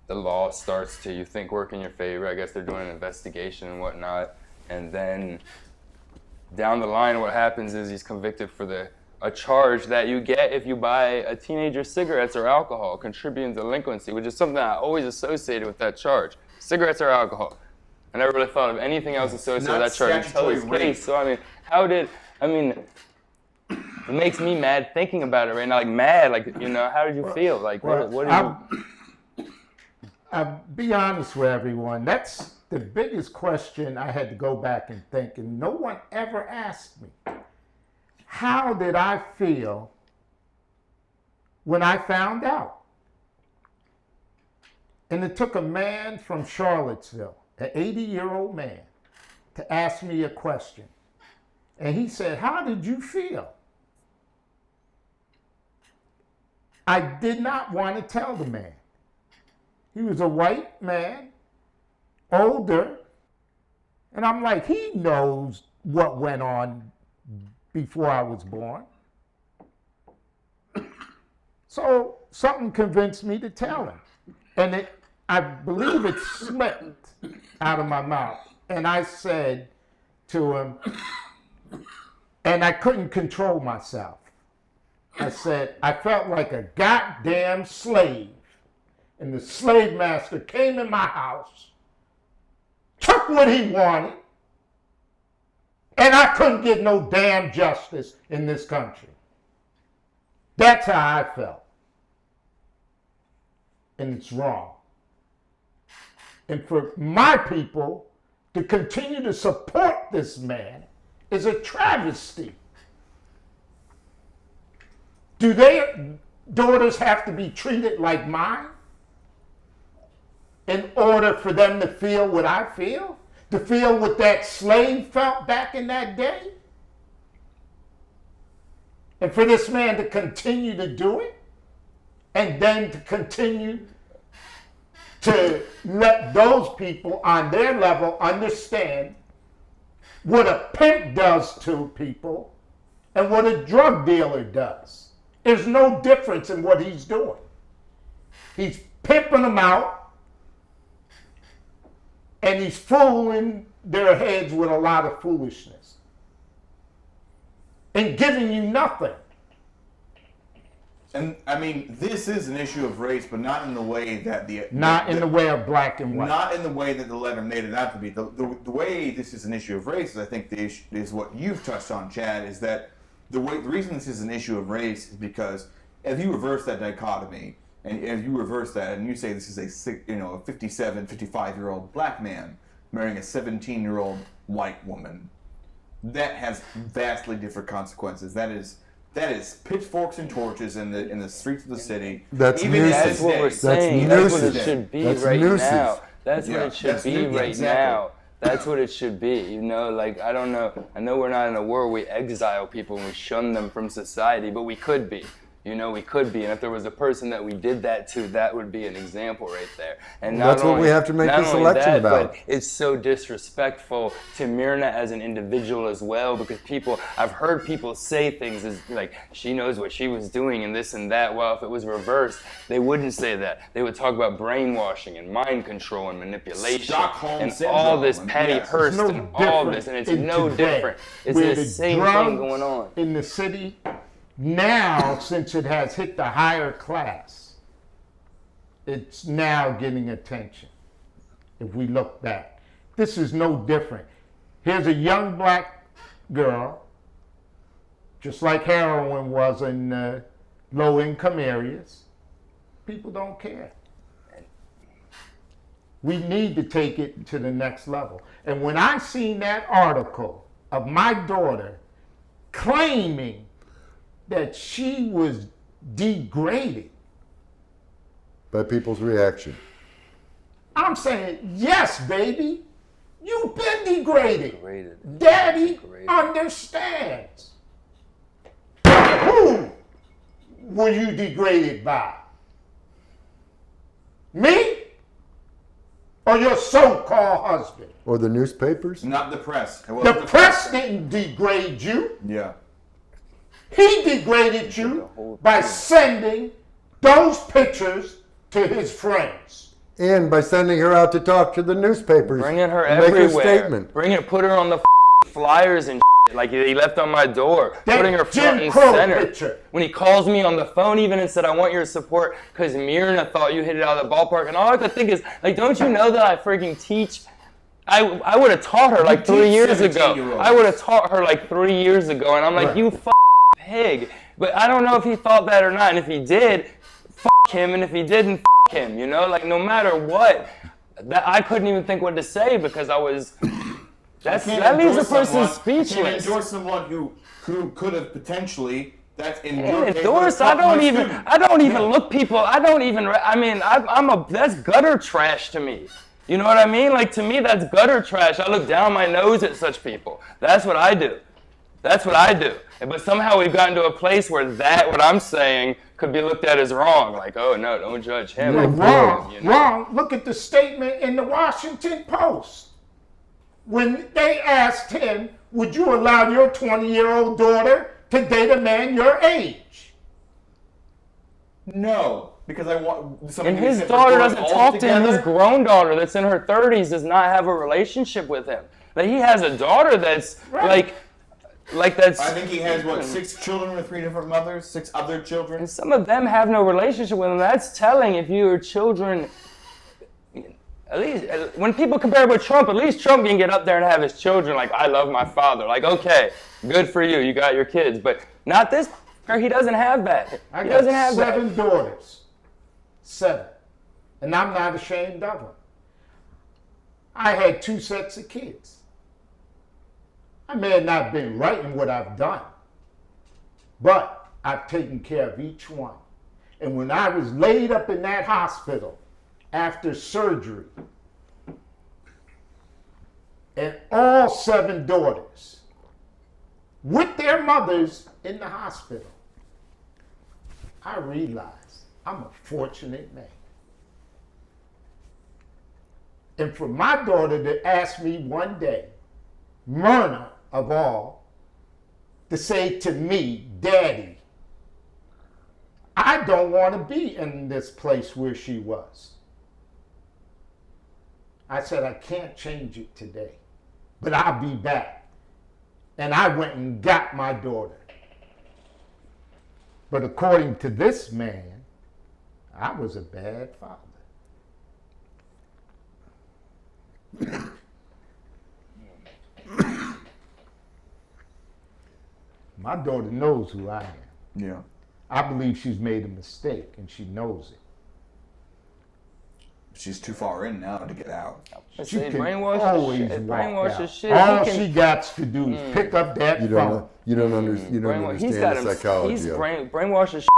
the law starts to, you think, work in your favor. I guess they're doing an investigation and whatnot, and then down the line, what happens is he's convicted for a charge that you get if you buy a teenager cigarettes or alcohol, contributing to delinquency, which is something I always associated with that charge. Cigarettes or alcohol. I never really thought of anything else associated Not with that charge until statutory this rape. case. So, I mean, it makes me mad thinking about it right now. Like, mad, like, you know, how did you feel? Like, what did you... I'll be honest with everyone. That's the biggest question I had to go back and think, and no one ever asked me. How did I feel when I found out? And it took a man from Charlottesville, an 80-year-old man, to ask me a question. And he said, "How did you feel?" I did not want to tell the man. He was a white man, older, and I'm like, he knows what went on before I was born. So something convinced me to tell him. And I believe it slipped out of my mouth. And I said to him, and I couldn't control myself. I said, I felt like a goddamn slave. And the slave master came in my house, took what he wanted, and I couldn't get no damn justice in this country. That's how I felt. And it's wrong. And for my people to continue to support this man is a travesty. Do their daughters have to be treated like mine in order for them to feel what I feel? To feel what that slave felt back in that day? And for this man to continue to do it? And then to continue to let those people on their level understand what a pimp does to people and what a drug dealer does. There's no difference in what he's doing. He's pimping them out and he's fooling their heads with a lot of foolishness and giving you nothing. And I mean, this is an issue of race, but not in the way that Not in the way of black and white. not in the way that the letter made it out to be. The way this is an issue of race is, I think, the issue is what you've touched on, Chad. Is that the reason this is an issue of race is because if you reverse that dichotomy, and if you reverse that, and you say this is a 57, 55-year-old black man marrying a 17-year-old white woman, that has vastly different consequences. That is pitchforks and torches in the streets of the city. That's Even nuisance. That's what we're That's saying. That's what it nuisance. should be That's right nuisance. now. That's what Yeah, it should that's be nuisance. right Exactly. now. That's what it should be. You know, like, I don't know. I know we're not in a world where we exile people and we shun them from society, but we could be. You know, we could be, and if there was a person that we did that to, that would be an example right there. And not That's what only, we have to make not this only election that, about. But it's so disrespectful to Myrna as an individual as well, because I've heard people say things as like, she knows what she was doing and this and that. Well, if it was reversed, they wouldn't say that. They would talk about brainwashing and mind control and manipulation Stockholm and syndrome. all this And petty yes, Hearst no and all this, and it's no different. It's the same thing going on. In the city, now, since it has hit the higher class, it's now getting attention. If we look back, this is no different. Here's a young black girl, just like heroin was in low-income areas. People don't care. We need to take it to the next level. And when I seen that article of my daughter claiming that she was degraded, By people's reaction. I'm saying, yes, baby, you've been degraded. Degraded. Daddy Degraded. understands. Who were you degraded by? Me? Or your so-called husband? Or the newspapers? Not the press. It The wasn't press didn't degrade you. Yeah. He degraded you by sending those pictures to his friends. And by sending her out to talk to the newspapers. Bringing her and make everywhere. a statement. Put her on the flyers and like he left on my door. That Putting her front Jim and Crow center. picture. When he calls me on the phone even and said, I want your support because Myrna thought you hit it out of the ballpark. And all I could think is, like, don't you know that I freaking teach? I would have taught her like 3 years ago. 17-year-olds. I would have taught her like 3 years ago. And I'm like, you pig. But I don't know if he thought that or not. And if he did, him. And if he didn't, him. You know, like no matter what, that I couldn't even think what to say because I was. That leaves a person speechless. You can't endorse someone who could have potentially. That's in your And case, endorse. would have I taught don't even. student. I don't even look people. I don't even. I mean, that's gutter trash to me. You know what I mean? Like to me, that's gutter trash. I look down my nose at such people. That's what I do. That's what I do. But somehow we've gotten to a place where what I'm saying could be looked at as wrong. Like, oh no, don't judge him. You're Like, wrong, you know? wrong. Look at the statement in the Washington Post. When they asked him, would you allow your 20-year-old daughter to date a man your age? No, because I want. And his daughter doesn't talk to him. His grown daughter that's in her 30s does not have a relationship with him. Like he has a daughter that's Right. like that's. I think he has 6 children with 3 different mothers, 6 other children. And some of them have no relationship with him. That's telling if your children. At least when people compare it with Trump, at least Trump can get up there and have his children like, I love my father. Like, okay, good for you. You got your kids, but not this. He doesn't have that. I He got doesn't have 7 that. daughters. 7. And I'm not ashamed of them. I had 2 sets of kids. I may have not been right in what I've done, but I've taken care of each one. And when I was laid up in that hospital after surgery, and all 7 daughters with their mothers in the hospital, I realized I'm a fortunate man. And for my daughter to ask me one day, Myrna of all, to say to me, Daddy, I don't want to be in this place where she was. I said, I can't change it today, but I'll be back. And I went and got my daughter. But according to this man, I was a bad father. My daughter knows who I am. Yeah. I believe she's made a mistake and she knows it. She's too far in now to get out. She can Brainwash always his shit. walk Brainwash out. his shit. All He can- she got to do is pick up that You phone. don't understand the psychology He's of it. brainwashed his shit.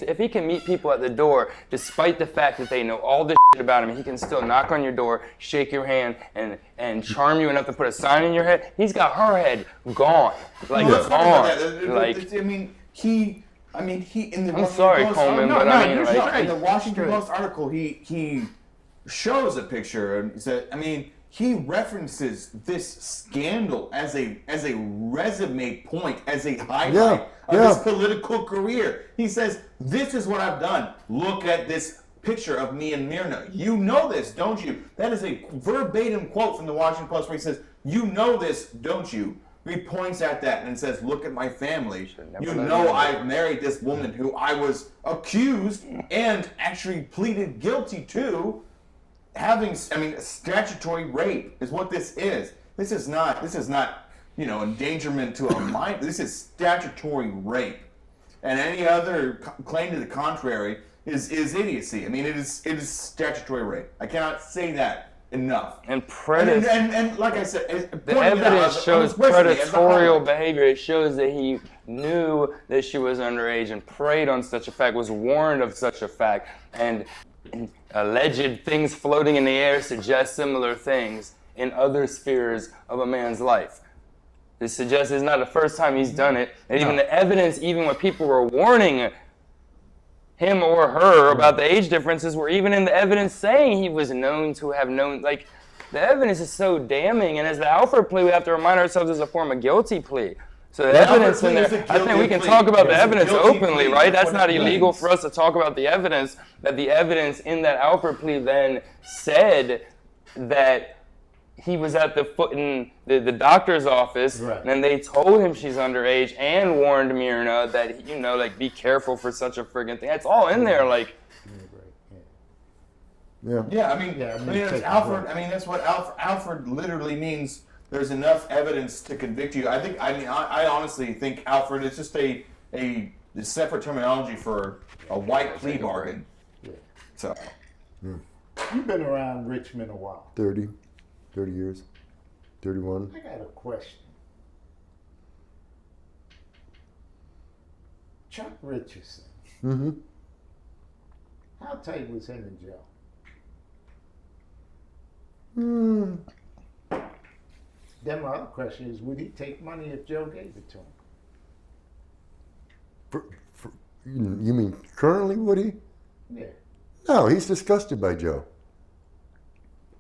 If he can meet people at the door, despite the fact that they know all this shit about him, he can still knock on your door, shake your hand, and charm you enough to put a sign in your head. He's got her head gone, like Well, let's talk about gone. that. Like I mean, he I mean, he in the I'm Washington sorry, Post, Coleman, no, but no, I mean, you're like, straight. in the Washington Straight. Post article, he shows a picture and said, I mean, he references this scandal as a resume point, as a highlight of his political career. He says, "This is what I've done. Look at this picture of me and Myrna. You know this, don't you?" That is a verbatim quote from the Washington Post where he says, "You know this, don't you?" He points at that and says, "Look at my family. You know I've married this woman who I was accused and actually pleaded guilty to having, I mean, statutory rape is what this is. This is not, endangerment to a minor. This is statutory rape. And any other claim to the contrary is idiocy. I mean, it is statutory rape. I cannot say that enough. And like I said, the evidence shows predatorial behavior. It shows that he knew that she was underage and preyed on such a fact, was warned of such a fact, and alleged things floating in the air suggest similar things in other spheres of a man's life. This suggests it's not the first time he's done it, and even the evidence, even when people were warning him or her about the age differences, were even in the evidence saying he was known to have known. Like, the evidence is so damning, and as the Alford plea, we have to remind ourselves is a form of guilty plea. So the evidence in there, I think we can talk about the evidence openly, right? That's not illegal for us to talk about the evidence, that the evidence in that Alford plea then said that he was at the foot in the doctor's office, and they told him she's underage and warned Myrna that, be careful for such a friggin' thing. It's all in there, like. Yeah, I mean, it's Alford. I mean, that's what Alford literally means. There's enough evidence to convict you. I honestly think Alford is just a separate terminology for a white plea bargain. Yeah. So. You've been around Richmond a while. 30 years, 31. I got a question. Chuck Richardson. Mm-hmm. How tight was him in jail? Then my other question is, would he take money if Joe gave it to him? You mean currently, would he? Yeah. No, he's disgusted by Joe.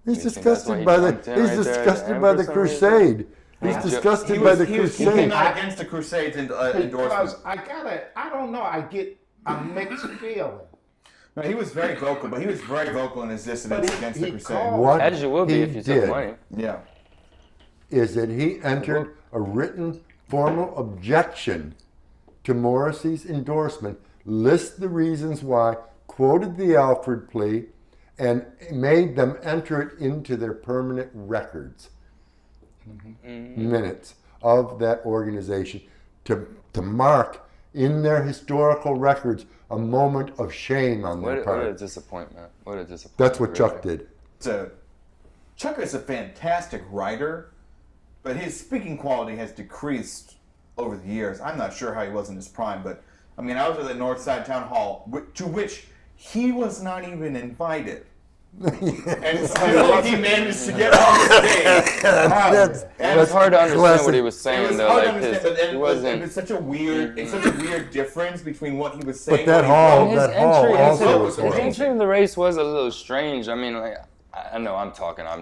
He's You think that's disgusted why by he the. jumped in He's right there at the disgusted end by for the some crusade. He's Yeah. disgusted by the He crusade. came out against the Crusade's endorsement. Because I don't know, I get a mixed feeling. No, he was very vocal, but he was very vocal in his dissidence But against he the Crusade. called- What As you will be he if you did took money. Yeah. is that he entered a written formal objection to Morrissey's endorsement, lists the reasons why, quoted the Alford plea, and made them enter it into their permanent records, minutes of that organization, to mark in their historical records a moment of shame on their What a part. disappointment. What a disappointment. That's what really. Chuck did. Chuck is a fantastic writer, but his speaking quality has decreased over the years. I'm not sure how he was in his prime, but I mean, I was at the Northside Town Hall, to which he was not even invited. And still he managed to get on the stage. It was hard to understand classic. what he was It saying, was though. hard to Like, understand, his, but it wasn't. it's such a weird difference between what he was saying. But that and what he hall, wrote. His that hall entry also into- was his horrible. entry in the race was a little strange. I mean, like, I know I'm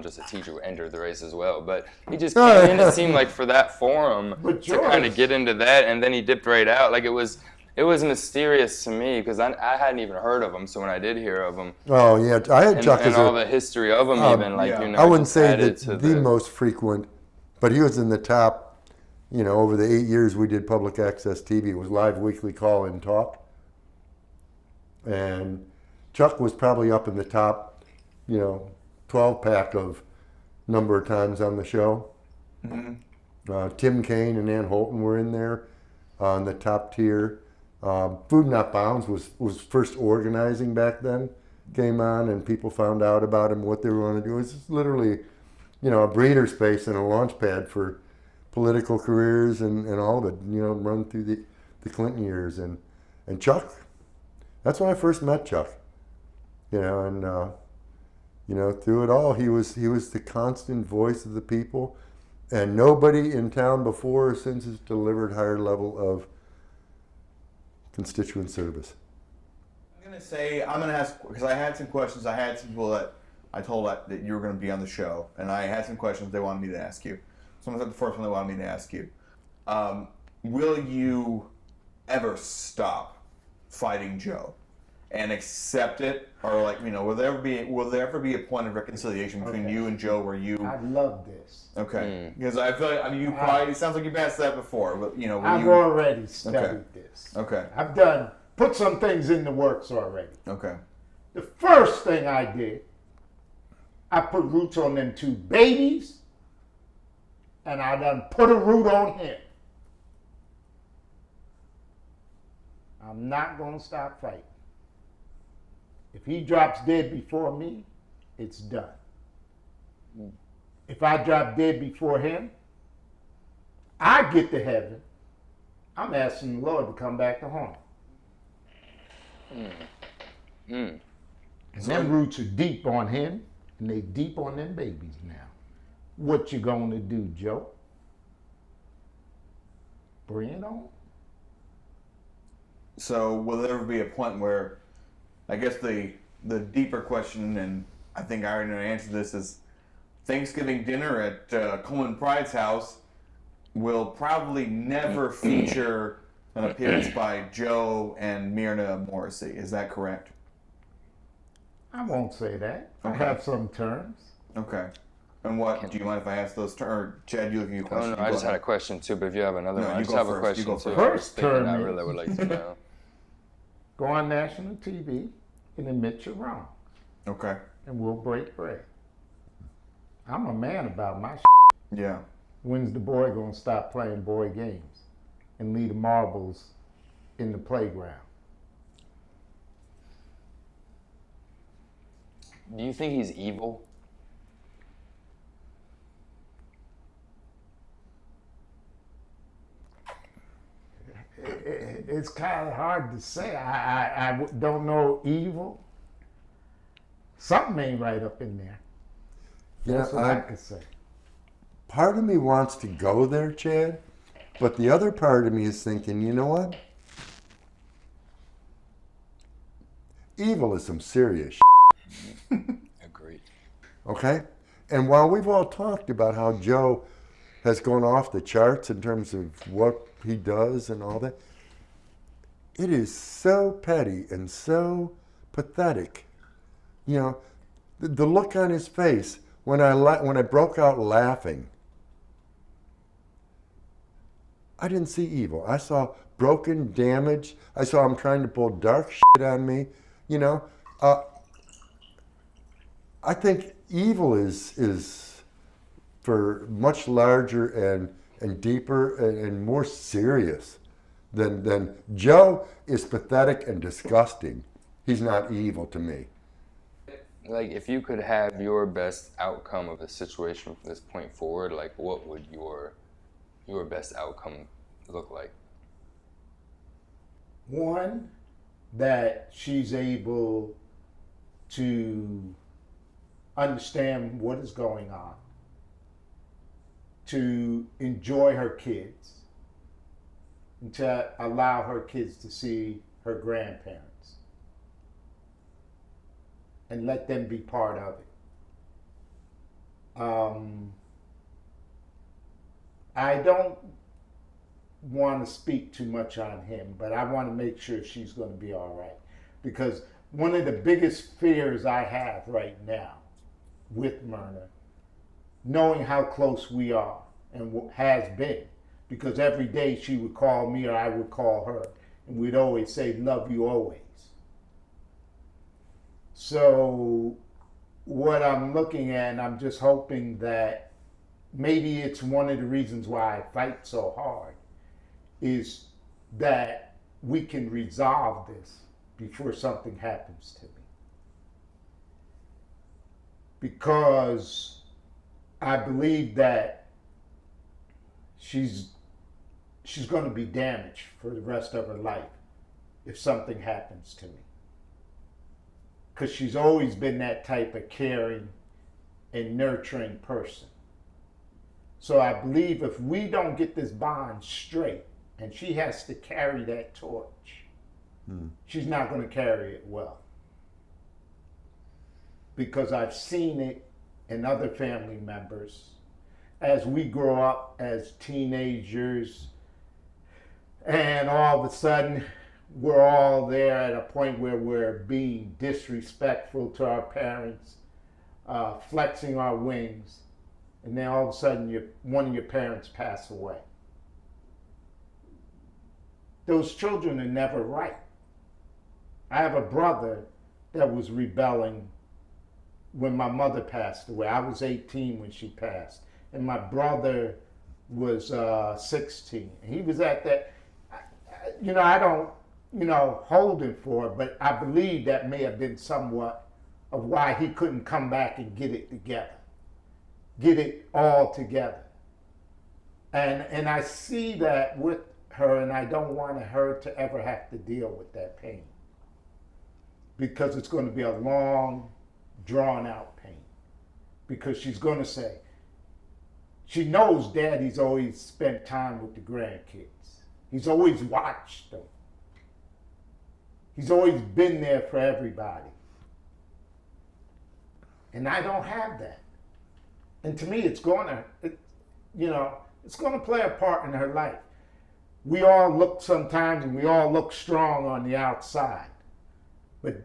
just a teacher who entered the race as well, but he just came in, it seemed like, for that forum But to kind of George- get into that, and then he dipped right out. Like, it was mysterious to me because I hadn't even heard of him. So when I did hear of him, Oh yeah, I had Chuck and as all a. the history of him, even like yeah. you know, I wouldn't just say added that to the most frequent, but he was in the top. Over the 8 years we did public access TV, it was live weekly call-in talk, and Chuck was probably up in the top, 12-pack of number of times on the show. Tim Kaine and Ann Holton were in there on the top tier. Food Not Bounds was first organizing back then, came on, and people found out about him, what they were going to do. It was just literally, a breeder space and a launch pad for political careers and all of it, run through the Clinton years. And Chuck, that's when I first met Chuck, and through it all, he was the constant voice of the people, and nobody in town before or since has delivered higher level of constituent service. I'm gonna ask because I had some questions. I had some people that I told that you were going to be on the show, and I had some questions they wanted me to ask you. Someone said the first one they wanted me to ask you. Will you ever stop fighting Joe and accept it, or will there ever be a point of reconciliation between you and Joe where you? I love this. Okay, because I feel like you probably it sounds like you've asked that before, but I've already studied this. Okay. I've put some things in the works already. Okay. The first thing I did, I put roots on them 2 babies, and I done put a root on him. I'm not gonna stop fighting. If he drops dead before me, it's done. If I drop dead before him, I get to heaven. I'm asking the Lord to come back to haunt him. And them roots are deep on him, and they deep on them babies now. What you gonna do, Joe? Bring it on. So will there ever be a point where, I guess the deeper question, and I think I already know the answer to this, is Thanksgiving dinner at Coleman Pride's house will probably never feature an appearance by Joe and Myrna Morrissey. Is that correct? I won't say that. Okay. I have some terms. Okay. And what, do you mind if I ask those terms? Or Chad, you looking at a Oh, question? no, I just had a question too, but if you have another No, one, I you just go have a first. You question go too. first. I was thinking First I term really would like to know. Go on national TV and admit you're wrong, Okay. and we'll break bread. I'm a man about my Yeah. When's the boy gonna stop playing boy games and leave the marbles in the playground? Do you think he's evil? It's kind of hard to say. I don't know evil. Something ain't right up in there. That's what I could say. Part of me wants to go there, Chad, but the other part of me is thinking, you know what? Evil is some serious Agreed. okay? And while we've all talked about how Joe has gone off the charts in terms of what he does and all that, it is so petty and so pathetic. You know, the look on his face when I broke out laughing, I didn't see evil. I saw broken damage. I saw him trying to pull dark shit on me. You know, I think evil is for much larger and deeper and more serious than Joe is pathetic and disgusting. He's not evil to me. Like, if you could have your best outcome of the situation from this point forward, like, what would your best outcome look like? One, that she's able to understand what is going on, to enjoy her kids, and to allow her kids to see her grandparents and let them be part of it. I don't want to speak too much on him, but I want to make sure she's going to be all right. Because one of the biggest fears I have right now with Myrna, knowing how close we are and has been, because every day she would call me or I would call her, and we'd always say, love you always. So what I'm looking at, and I'm just hoping that maybe it's one of the reasons why I fight so hard, is that we can resolve this before something happens to me. Because I believe that she's going to be damaged for the rest of her life if something happens to me. Because she's always been that type of caring and nurturing person. So I believe if we don't get this bond straight, and she has to carry that torch, she's not going to carry it well. Because I've seen it in other family members as we grow up as teenagers, and all of a sudden we're all there at a point where we're being disrespectful to our parents, flexing our wings, and then all of a sudden one of your parents pass away. Those children are never right. I have a brother that was rebelling when my mother passed away. I was 18 when she passed, and my brother was 16. He was at that, I don't, hold him for it, but I believe that may have been somewhat of why he couldn't come back and get it together, get it all together. And I see that with her, and I don't want her to ever have to deal with that pain, because it's going to be a long, drawn out pain, because she's going to say, she knows Daddy's always spent time with the grandkids. He's always watched them. He's always been there for everybody. And I don't have that. And to me, it's going to play a part in her life. We all look sometimes, and we all look strong on the outside. But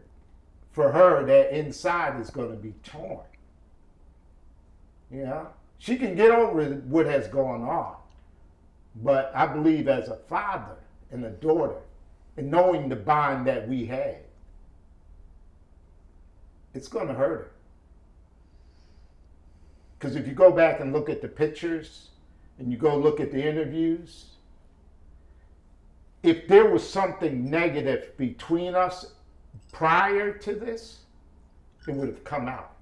for her, that inside is going to be torn. She can get over what has gone on. But I believe as a father and a daughter, and knowing the bond that we had, it's going to hurt her. Because if you go back and look at the pictures, and you go look at the interviews, if there was something negative between us prior to this, it would have come out.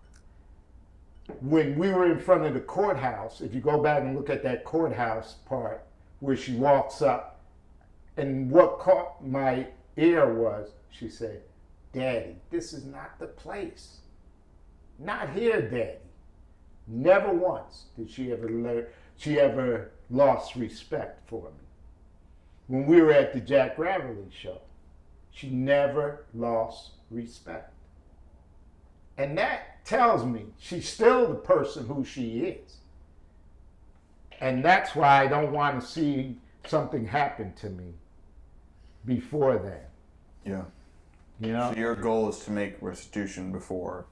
When we were in front of the courthouse, if you go back and look at that courthouse part where she walks up, and what caught my ear was, she said, "Daddy, this is not the place. Not here, Daddy." Never once did she ever lost respect for me. When we were at the Jack Raverly show, she never lost respect. And that tells me she's still the person who she is. And that's why I don't want to see something happen to me before that. Yeah. So your goal is to make restitution before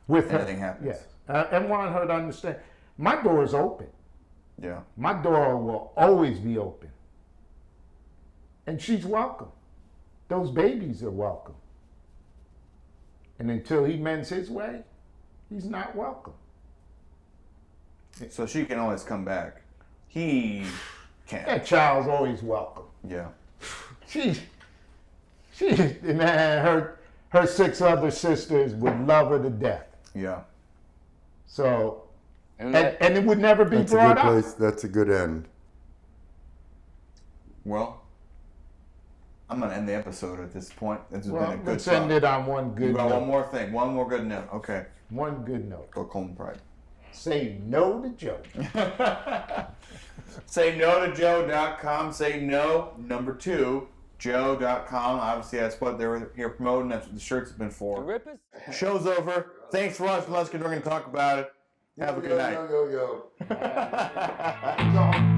With anything her, happens. yes. And want her to understand, my door is open. Yeah. My door will always be open. And she's welcome. Those babies are welcome. And until he mends his way, he's not welcome. So she can always come back. He can't. That child's always welcome. Yeah. She, man, her 6 other sisters would love her to death. Yeah. So, and it would never be That's a brought good up. place. That's a good end. Well, I'm gonna end the episode at this point. This has been a good Let's end talk. it on one good You got note. one more thing. One more good note. Okay. One good note. Go Coleman Pride. Say no to Joe. Say no to Joe.com. Say no, number 2, Joe.com. Obviously, that's what they were here promoting. That's what the shirts have been for. Rip it. Show's over. Thanks for watching. We're going to talk about it. Have a good night. Yo. Go.